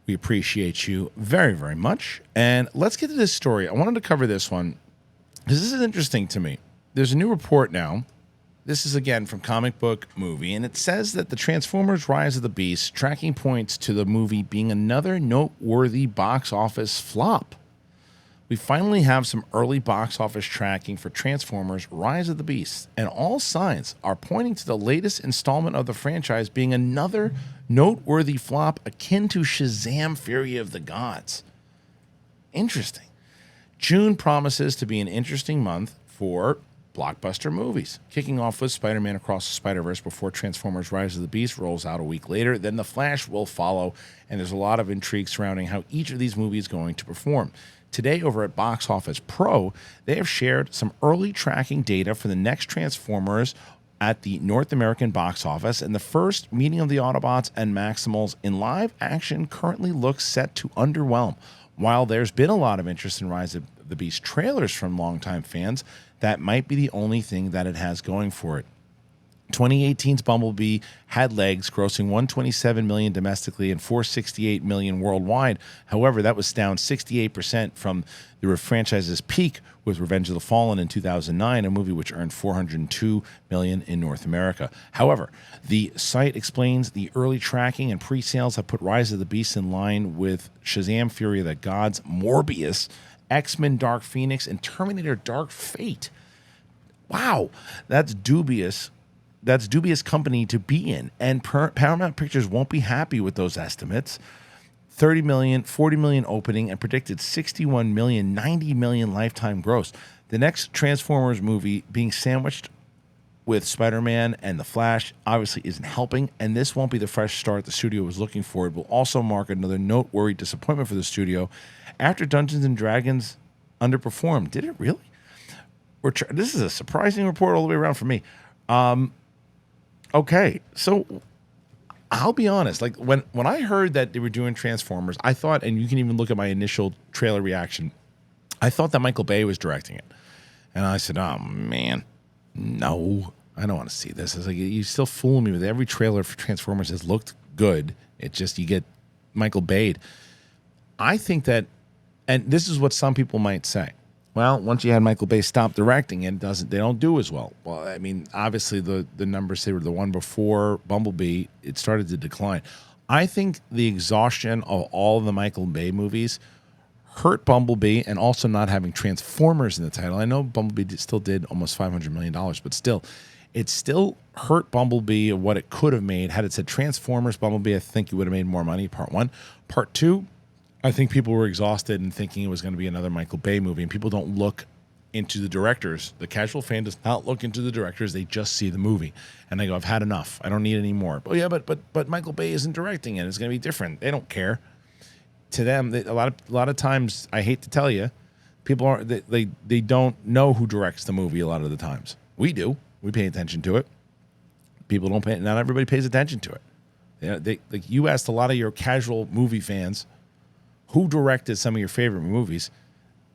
We appreciate you very, very much. And let's get to this story. I wanted to cover this one because this is interesting to me. There's a new report now. This is, again, from Comic Book Movie, and it says that the Transformers Rise of the Beast tracking points to the movie being another noteworthy box office flop. We finally have some early box office tracking for Transformers Rise of the Beast, and all signs are pointing to the latest installment of the franchise being another noteworthy flop akin to Shazam! Fury of the Gods. Interesting. June promises to be an interesting month for blockbuster movies, kicking off with Spider-Man Across the Spider-Verse before Transformers Rise of the Beast rolls out a week later. Then The Flash will follow, and there's a lot of intrigue surrounding how each of these movies is going to perform. Today, over at Box Office Pro, they have shared some early tracking data for the next Transformers at the North American box office, and the first meeting of the Autobots and Maximals in live action currently looks set to underwhelm. While there's been a lot of interest in Rise of the Beast trailers from longtime fans, that might be the only thing that it has going for it. 2018's Bumblebee had legs, grossing $127 million domestically and $468 million worldwide. However, that was down 68% from the franchise's peak with Revenge of the Fallen in 2009, a movie which earned $402 million in North America. However, the site explains the early tracking and pre-sales have put Rise of the Beast in line with Shazam! Fury of the Gods, Morbius, X-Men Dark Phoenix, and Terminator Dark Fate. Wow, that's dubious. That's dubious company to be in. And Paramount Pictures won't be happy with those estimates. 30 million, 40 million opening, and predicted 61 million, 90 million lifetime gross. The next Transformers movie being sandwiched with Spider-Man and The Flash obviously isn't helping, and this won't be the fresh start the studio was looking for. It will also mark another noteworthy disappointment for the studio after Dungeons and Dragons underperformed. Did it really? This is a surprising report all the way around for me. Okay, so I'll be honest. Like when I heard that they were doing Transformers, I thought, and you can even look at my initial trailer reaction, I thought that Michael Bay was directing it, and I said, "Oh man, no, I don't want to see this." It's like you still fooling me with every trailer for Transformers has looked good. It just you get Michael Bay. I think that, and this is what some people might say. Well, once you had Michael Bay stop directing, they don't do as well. Well, I mean, obviously the numbers say were the one before Bumblebee, it started to decline. I think the exhaustion of all of the Michael Bay movies hurt Bumblebee, and also not having Transformers in the title. I know Bumblebee still did almost $500 million, but still, it still hurt Bumblebee of what it could have made. Had it said Transformers, Bumblebee, I think you would have made more money, part one. Part two, I think people were exhausted and thinking it was going to be another Michael Bay movie, and people don't look into the directors. The casual fan does not look into the directors. They just see the movie, and they go, I've had enough. I don't need any more. Oh, yeah, but Michael Bay isn't directing it. It's going to be different. They don't care. To them, a lot of times, I hate to tell you, people are they don't know who directs the movie a lot of the times. We do. We pay attention to it. People don't pay. Not everybody pays attention to it. You asked a lot of your casual movie fans who directed some of your favorite movies.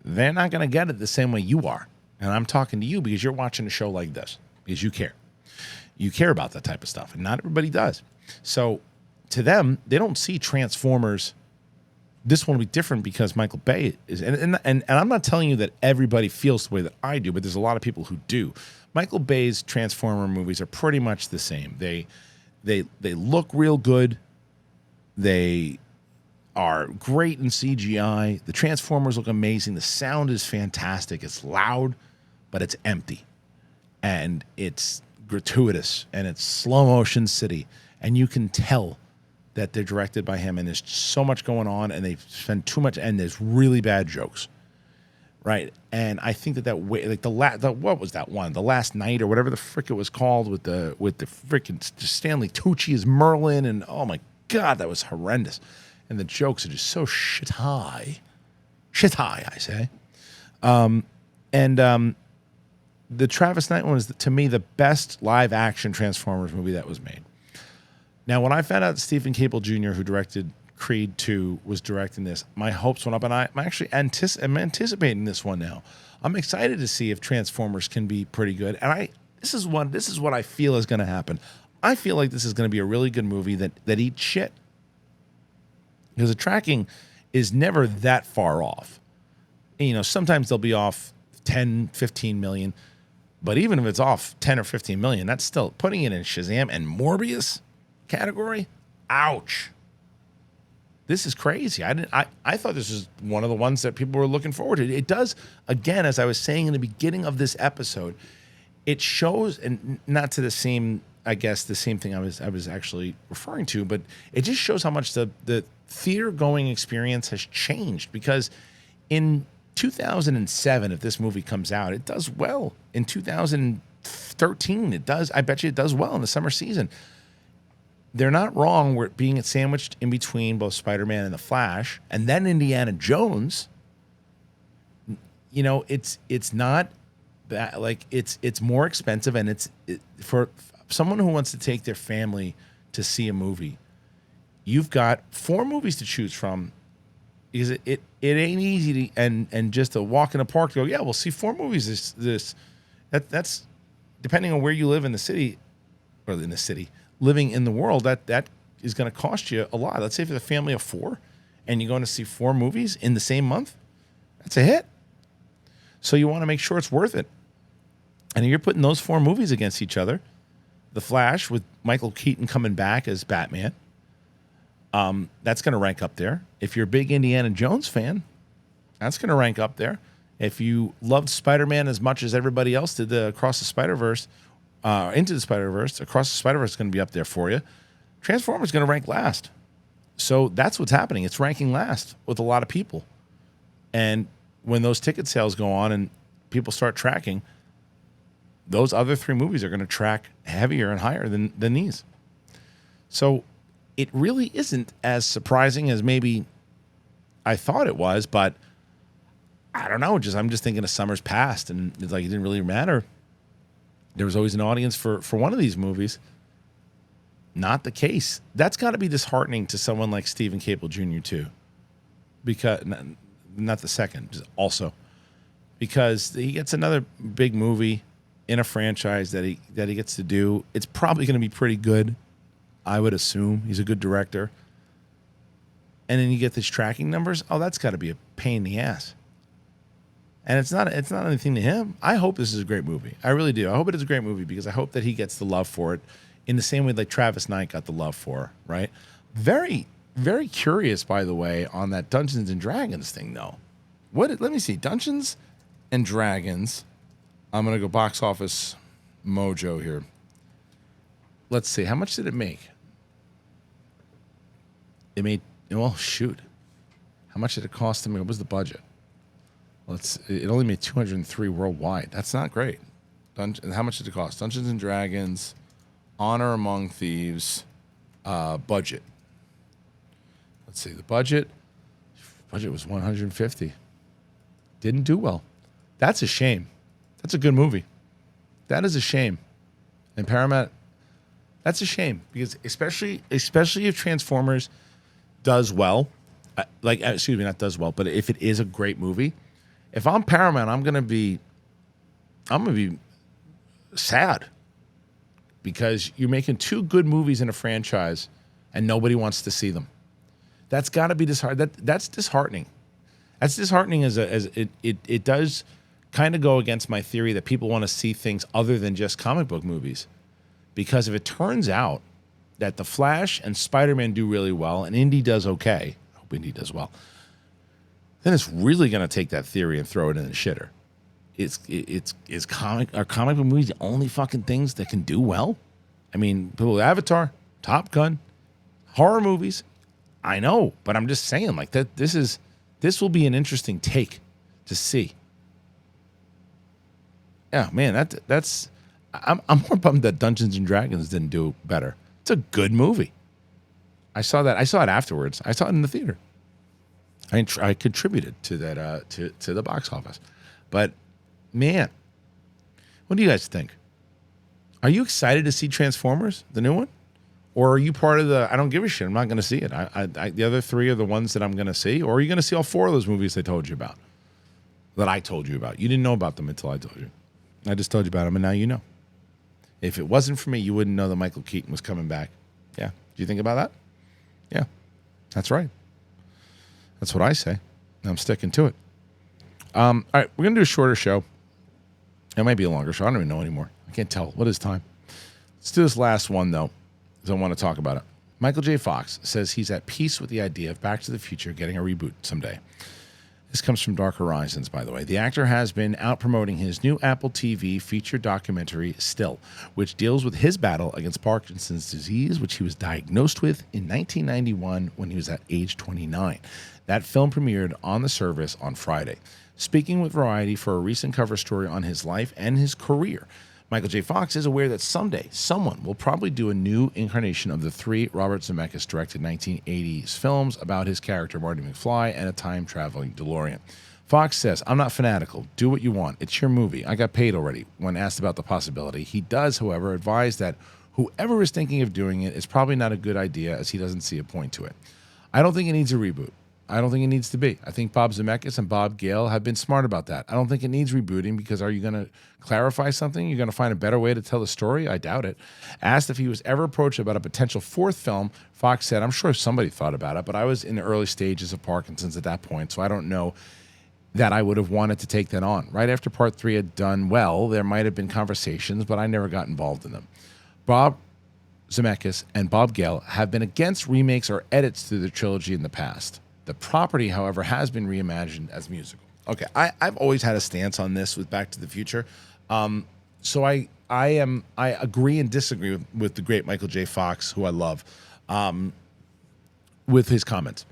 They're not going to get it the same way you are. And I'm talking to you because you're watching a show like this because you care. You care about that type of stuff, and not everybody does. So to them, they don't see Transformers. This one will be different because Michael Bay is, and I'm not telling you that everybody feels the way that I do, but there's a lot of people who do. Michael Bay's Transformer movies are pretty much the same. They look real good. They are great in CGI. The Transformers look amazing. The sound is fantastic. It's loud, but it's empty, and it's gratuitous, and it's slow motion city, and you can tell that they're directed by him, and there's so much going on, and they spend too much, and there's really bad jokes, right? And I think that way, like what was that one, The Last Night or whatever the frick it was called, with the frickin' Stanley Tucci as Merlin, and oh my god, that was horrendous, and the jokes are just so shit high, I say. The Travis Knight one is, to me, the best live action Transformers movie that was made. Now, when I found out that Stephen Cable Jr., who directed Creed 2, was directing this, my hopes went up, and I'm actually anticipating this one now. I'm excited to see if Transformers can be pretty good, and this is what I feel is going to happen. I feel like this is going to be a really good movie that eats shit, because the tracking is never that far off. And, you know, sometimes they'll be off 10, 15 million, but even if it's off 10 or 15 million, that's still putting it in Shazam and Morbius category. Ouch. This is crazy. I thought this was one of the ones that people were looking forward to. It does, again, as I was saying in the beginning of this episode, it shows, and not to the same, I guess, the same thing I was actually referring to, but it just shows how much the theater going experience has changed, because in 2007, if this movie comes out, it does well. In 2013, it does. I bet you it does well in the summer season. They're not wrong. We're being sandwiched in between both Spider-Man and The Flash, and then Indiana Jones. You know, it's not that, like, it's more expensive, and for someone who wants to take their family to see a movie, you've got 4 movies to choose from. Because it ain't easy to, and just to walk in the park to go, yeah, we'll see 4 movies. That's depending on where you live in the city, or in the city. Living in the world, that is going to cost you a lot. Let's say for the family of 4, and you're going to see 4 movies in the same month, that's a hit. So you want to make sure it's worth it. And you're putting those 4 movies against each other. The Flash, with Michael Keaton coming back as Batman, that's going to rank up there. If you're a big Indiana Jones fan, that's going to rank up there. If you loved Spider-Man as much as everybody else did, Across the Spider-Verse, Into the Spider-Verse, Across the Spider-Verse is going to be up there for you. Transformers is going to rank last. So that's what's happening. It's ranking last with a lot of people. And when those ticket sales go on and people start tracking, those other three movies are going to track heavier and higher than these. So it really isn't as surprising as maybe I thought it was, but I don't know. I'm just thinking of summers past, and it's like it didn't really matter. There was always an audience for one of these movies. Not the case. That's got to be disheartening to someone like Stephen Caple Jr. too, because not the second, just also because he gets another big movie in a franchise that he gets to do. It's probably going to be pretty good, I would assume. He's a good director, and then you get these tracking numbers. Oh, that's got to be a pain in the ass. And it's not anything to him. I hope this is a great movie. I really do. I hope it is a great movie because I hope that he gets the love for it in the same way like Travis Knight got the love for, right? Very, very curious, by the way, on that Dungeons and Dragons thing, though. Let me see. Dungeons and Dragons. I'm going to go box office mojo here. Let's see. How much did it make? It made, well, shoot. How much did it cost them? What was the budget? It only made 203 worldwide. That's not great. How much did it cost? Dungeons and Dragons, Honor Among Thieves, budget. Let's see. The budget was 150. Didn't do well. That's a shame. That's a good movie. That is a shame. And Paramount, that's a shame because especially if Transformers does well, not does well, but if it is a great movie. If I'm Paramount, I'm gonna be sad because you're making two good movies in a franchise and nobody wants to see them. That's got to be disheartening. That's disheartening. That's disheartening as it does kind of go against my theory that people want to see things other than just comic book movies. Because if it turns out that The Flash and Spider-Man do really well and Indy does okay, I hope Indy does well, then it's really going to take that theory and throw it in the shitter. Are comic book movies the only fucking things that can do well? I mean, people with Avatar, Top Gun, horror movies. I know, but I'm just saying like that. This will be an interesting take to see. Yeah, man, I'm more bummed that Dungeons and Dragons didn't do better. It's a good movie. I saw it afterwards. I saw it in the theater. I contributed to that to the box office, but man, what do you guys think? Are you excited to see Transformers, the new one, or are you part of the I don't give a shit? I'm not going to see it. The other three are the ones that I'm going to see, or are you going to see all four of those movies I told you about? That I told you about. You didn't know about them until I told you. I just told you about them, and now you know. If it wasn't for me, you wouldn't know that Michael Keaton was coming back. Yeah. Do you think about that? Yeah. That's right. That's what I say. I'm sticking to it. All right, we're going to do a shorter show. It might be a longer show. I don't even know anymore. I can't tell. What is time? Let's do this last one, though, because I want to talk about it. Michael J. Fox says he's at peace with the idea of Back to the Future getting a reboot someday. This comes from Dark Horizons, by the way. The actor has been out promoting his new Apple TV feature documentary, Still, which deals with his battle against Parkinson's disease, which he was diagnosed with in 1991 when he was at age 29. That film premiered on the service on Friday. Speaking with Variety for a recent cover story on his life and his career, Michael J. Fox is aware that someday someone will probably do a new incarnation of the three Robert Zemeckis directed 1980s films about his character Marty McFly and a time-traveling DeLorean. Fox says, "I'm not fanatical. Do what you want. It's your movie. I got paid already." When asked about the possibility, he does, however, advise that whoever is thinking of doing it is probably not a good idea as he doesn't see a point to it. "I don't think it needs a reboot. I don't think it needs to be. I think Bob Zemeckis and Bob Gale have been smart about that. I don't think it needs rebooting because are you going to clarify something? You're going to find a better way to tell the story? I doubt it." Asked if he was ever approached about a potential fourth film, Fox said, "I'm sure somebody thought about it, but I was in the early stages of Parkinson's at that point, so I don't know that I would have wanted to take that on. Right after part 3 had done well, there might have been conversations, but I never got involved in them." Bob Zemeckis and Bob Gale have been against remakes or edits to the trilogy in the past. The property, however, has been reimagined as musical. Okay, I've always had a stance on this with Back to the Future. So I agree and disagree with the great Michael J. Fox, who I love, with his comments.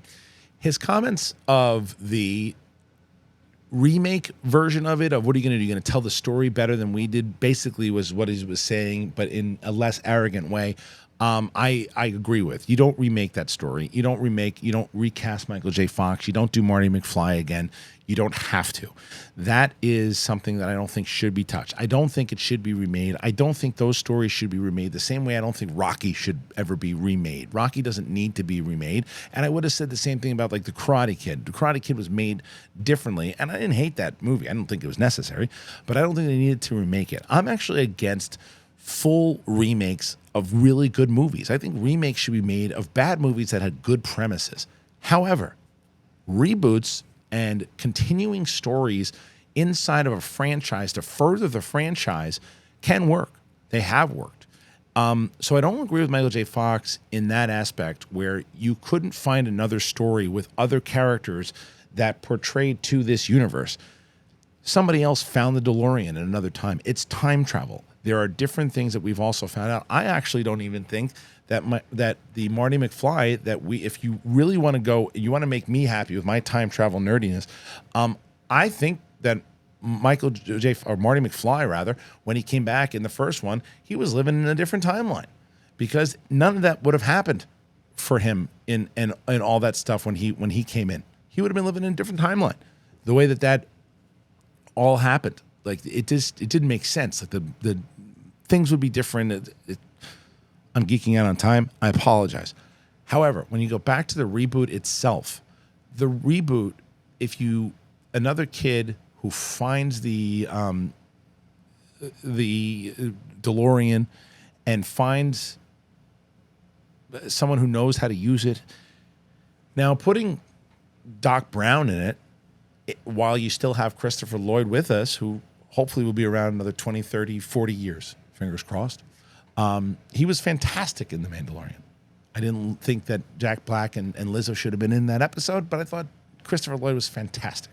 His comments of the remake version of it, of what are you going to do? You're going to tell the story better than we did, basically was what he was saying, but in a less arrogant way. I agree with. You don't remake that story. You don't recast Michael J. Fox. You don't do Marty McFly again. You don't have to. That is something that I don't think should be touched. I don't think it should be remade. I don't think those stories should be remade the same way I don't think Rocky should ever be remade. Rocky doesn't need to be remade. And I would have said the same thing about like The Karate Kid. The Karate Kid was made differently, and I didn't hate that movie. I don't think it was necessary, but I don't think they needed to remake it. I'm actually against full remakes of really good movies. I think remakes should be made of bad movies that had good premises. However, reboots and continuing stories inside of a franchise to further the franchise can work. They have worked. So I don't agree with Michael J. Fox in that aspect where you couldn't find another story with other characters that portrayed to this universe. Somebody else found the DeLorean at another time. It's time travel. There are different things that we've also found out. I actually don't even think that the Marty McFly if you really want to go, you want to make me happy with my time travel nerdiness, I think that Marty McFly rather, when he came back in the first one, he was living in a different timeline because none of that would have happened for him in all that stuff when he came in. He would have been living in a different timeline. The way that all happened, like it didn't make sense. Like the things would be different. I'm geeking out on time. I apologize. However, when you go back to the reboot itself, another kid who finds the DeLorean and finds someone who knows how to use it. Now, putting Doc Brown in it, while you still have Christopher Lloyd with us, who hopefully will be around another 20, 30, 40 years, fingers crossed. He was fantastic in The Mandalorian. I didn't think that Jack Black and Lizzo should have been in that episode, but I thought Christopher Lloyd was fantastic.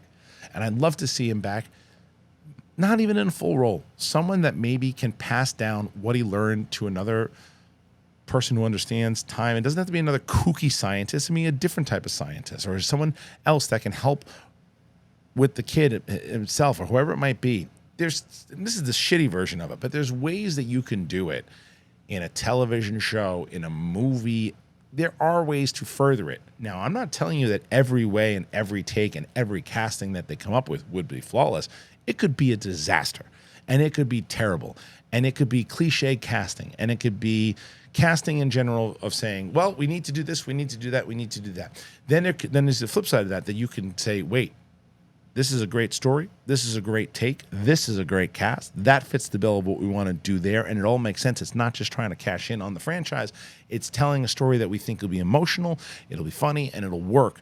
And I'd love to see him back, not even in a full role. Someone that maybe can pass down what he learned to another person who understands time. It doesn't have to be another kooky scientist. I mean, a different type of scientist or someone else that can help with the kid himself or whoever it might be. This is the shitty version of it, but there's ways that you can do it in a television show, in a movie. There are ways to further it. Now, I'm not telling you that every way and every take and every casting that they come up with would be flawless. It could be a disaster, and it could be terrible, and it could be cliche casting, and it could be casting in general of saying, well, we need to do this, we need to do that, we need to do that. Then there's the flip side of that you can say, wait, this is a great story. This is a great take. This is a great cast. That fits the bill of what we want to do there, and it all makes sense. It's not just trying to cash in on the franchise. It's telling a story that we think will be emotional, it'll be funny, and it'll work.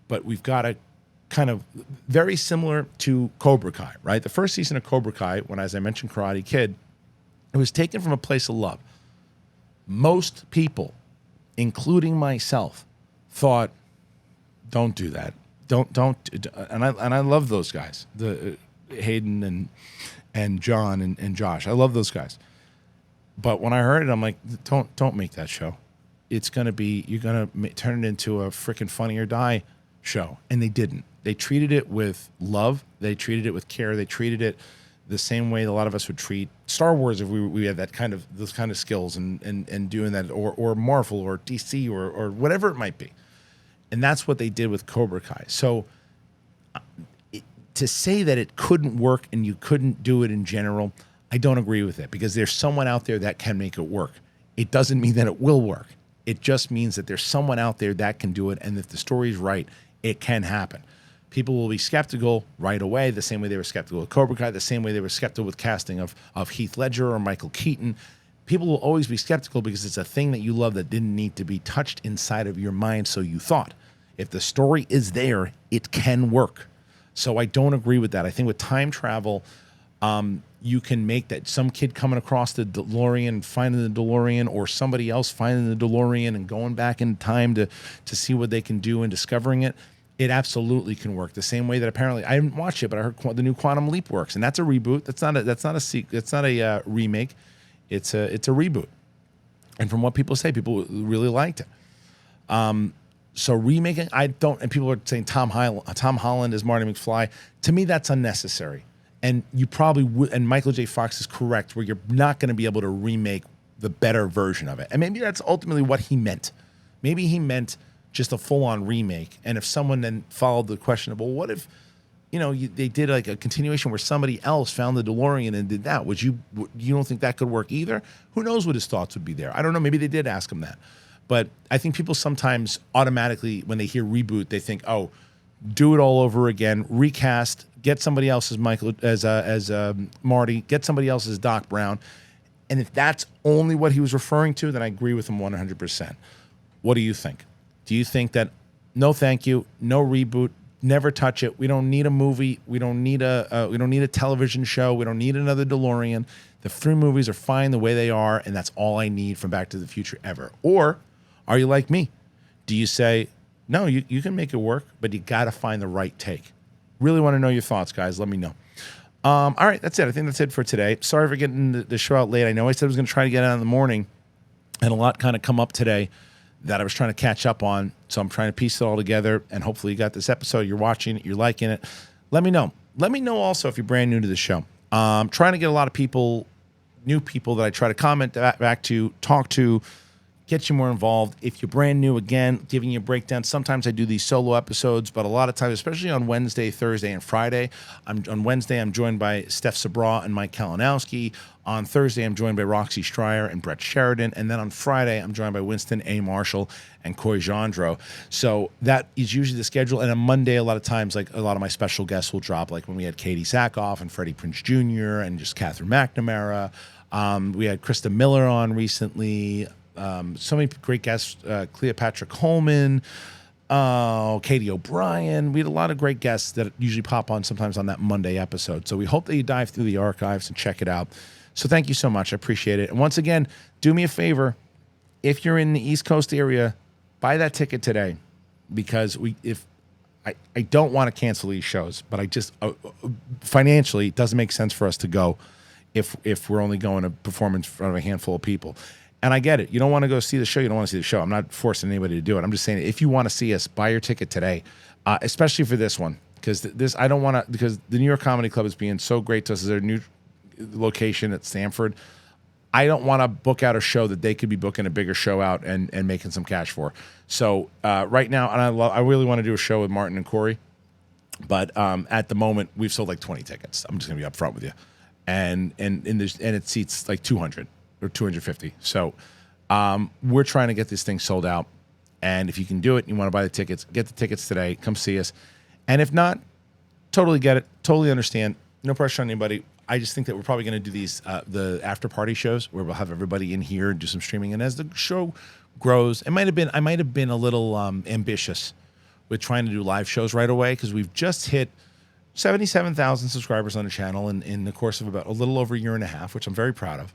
But we've got to kind of very similar to Cobra Kai, right? The first season of Cobra Kai, when, as I mentioned, Karate Kid, it was taken from a place of love. Most people, including myself, thought, don't do that. Don't, and I love those guys, the Hayden and John and Josh. I love those guys. But when I heard it, I'm like, don't make that show. It's gonna be, you're gonna turn it into a freaking Funny or Die show, and they didn't. They treated it with love. They treated it with care. They treated it the same way a lot of us would treat Star Wars if we had those kind of skills and doing that, or Marvel or DC or whatever it might be. And that's what they did with Cobra Kai. So to say that it couldn't work and you couldn't do it in general, I don't agree with it, because there's someone out there that can make it work. It doesn't mean that it will work. It just means that there's someone out there that can do it, and if the story's right, it can happen. People will be skeptical right away, the same way they were skeptical with Cobra Kai, the same way they were skeptical with casting of Heath Ledger or Michael Keaton. People will always be skeptical because it's a thing that you love that didn't need to be touched inside of your mind, so you thought. If the story is there, it can work. So I don't agree with that. I think with time travel, you can make that some kid coming across the DeLorean, finding the DeLorean, or somebody else finding the DeLorean and going back in time to see what they can do and discovering it. It absolutely can work the same way that apparently I didn't watch it, but I heard the new Quantum Leap works, and that's a reboot. That's not a remake. It's a reboot. And from what people say, people really liked it. So remaking, I don't. And people are saying Tom Holland as Marty McFly. To me, that's unnecessary. And you probably would. And Michael J. Fox is correct, where you're not going to be able to remake the better version of it. And maybe that's ultimately what he meant. Maybe he meant just a full-on remake. And if someone then followed the question of, well, what if, they did like a continuation where somebody else found the DeLorean and did that? You don't think that could work either? Who knows what his thoughts would be there? I don't know. Maybe they did ask him that. But I think people sometimes automatically, when they hear reboot, they think, oh, do it all over again, recast, get somebody else as Marty, get somebody else as Doc Brown. And if that's only what he was referring to, then I agree with him 100%. What do you think? Do you think that no thank you, no reboot, never touch it? We don't need a movie. We don't need a television show. We don't need another DeLorean. The 3 movies are fine the way they are, and that's all I need from Back to the Future ever. Or are you like me? Do you say, no, you can make it work, but you got to find the right take? Really want to know your thoughts, guys. Let me know. All right, that's it. I think that's it for today. Sorry for getting the show out late. I know I said I was going to try to get it out in the morning, and a lot kind of come up today that I was trying to catch up on. So I'm trying to piece it all together, and hopefully you got this episode. You're watching it. You're liking it. Let me know. Let me know also if you're brand new to the show. Trying to get a lot of people, new people that I try to comment back to, talk to, get you more involved. If you're brand new, again, giving you a breakdown. Sometimes I do these solo episodes, but a lot of times, especially on Wednesday, Thursday, and Friday, on Wednesday, I'm joined by Steph Sabra and Mike Kalinowski. On Thursday, I'm joined by Roxy Stryer and Brett Sheridan. And then on Friday, I'm joined by Winston A. Marshall and Coy Jandro. So that is usually the schedule. And on Monday, a lot of times, like a lot of my special guests will drop, like when we had Katie Sackhoff and Freddie Prinze Jr. and just Catherine McNamara. We had Krista Miller on recently. So many great guests, Cleopatra Coleman, Katie O'Brien. We had a lot of great guests that usually pop on sometimes on that Monday episode. So we hope that you dive through the archives and check it out. So thank you so much. I appreciate it. And once again, do me a favor. If you're in the East Coast area, buy that ticket today, because I don't want to cancel these shows, but I just financially it doesn't make sense for us to go if we're only going to perform in front of a handful of people. And I get it. You don't want to go see the show. You don't want to see the show. I'm not forcing anybody to do it. I'm just saying, if you want to see us, buy your ticket today, especially for this one, because I don't want to, because the New York Comedy Club is being so great to us as their new location at Stamford. I don't want to book out a show that they could be booking a bigger show out and making some cash for. So right now, and I really want to do a show with Martin and Corey, but at the moment we've sold like 20 tickets. I'm just gonna be upfront with you, and it seats like 200 or 250. So we're trying to get this thing sold out. And if you can do it, you want to buy the tickets, get the tickets today. Come see us. And if not, totally get it. Totally understand. No pressure on anybody. I just think that we're probably going to do these the after party shows where we'll have everybody in here and do some streaming. And as the show grows, I might have been a little ambitious with trying to do live shows right away, because we've just hit 77,000 subscribers on the channel in the course of about a little over a year and a half, which I'm very proud of.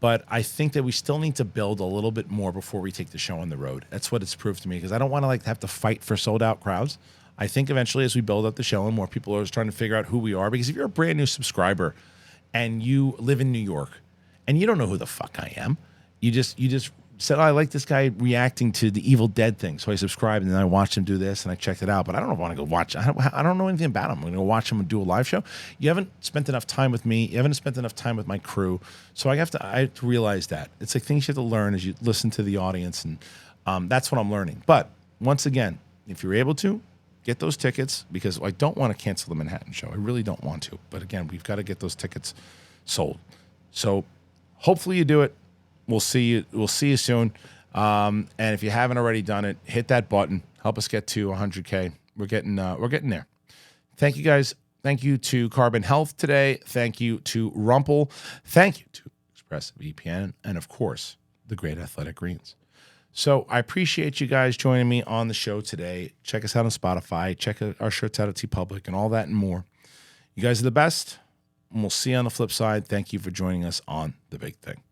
But I think that we still need to build a little bit more before we take the show on the road. That's what it's proved to me, because I don't want to have to fight for sold out crowds. I think eventually, as we build up the show and more people are trying to figure out who we are, because if you're a brand new subscriber and you live in New York and you don't know who the fuck I am, you just said, oh, I like this guy reacting to the Evil Dead thing, so I subscribed, and then I watched him do this and I checked it out, but I don't want to go watch. I don't know anything about him. I'm going to go watch him do a live show. You haven't spent enough time with me. You haven't spent enough time with my crew, so I have to realize that it's like things you have to learn as you listen to the audience, and that's what I'm learning. But once again, if you're able to, get those tickets, because I don't want to cancel the Manhattan show. I really don't want to. But again, we've got to get those tickets sold. So hopefully you do it. We'll see you. We'll see you soon. And if you haven't already done it, hit that button. Help us get to 100K. We're getting there. Thank you guys. Thank you to Carbon Health today. Thank you to RUMPL. Thank you to EXPRESSVPN, and of course, the Great Athletic Greens. So I appreciate you guys joining me on the show today. Check us out on Spotify. Check our shirts out at TeePublic and all that and more. You guys are the best, and we'll see you on the flip side. Thank you for joining us on The Big Thing.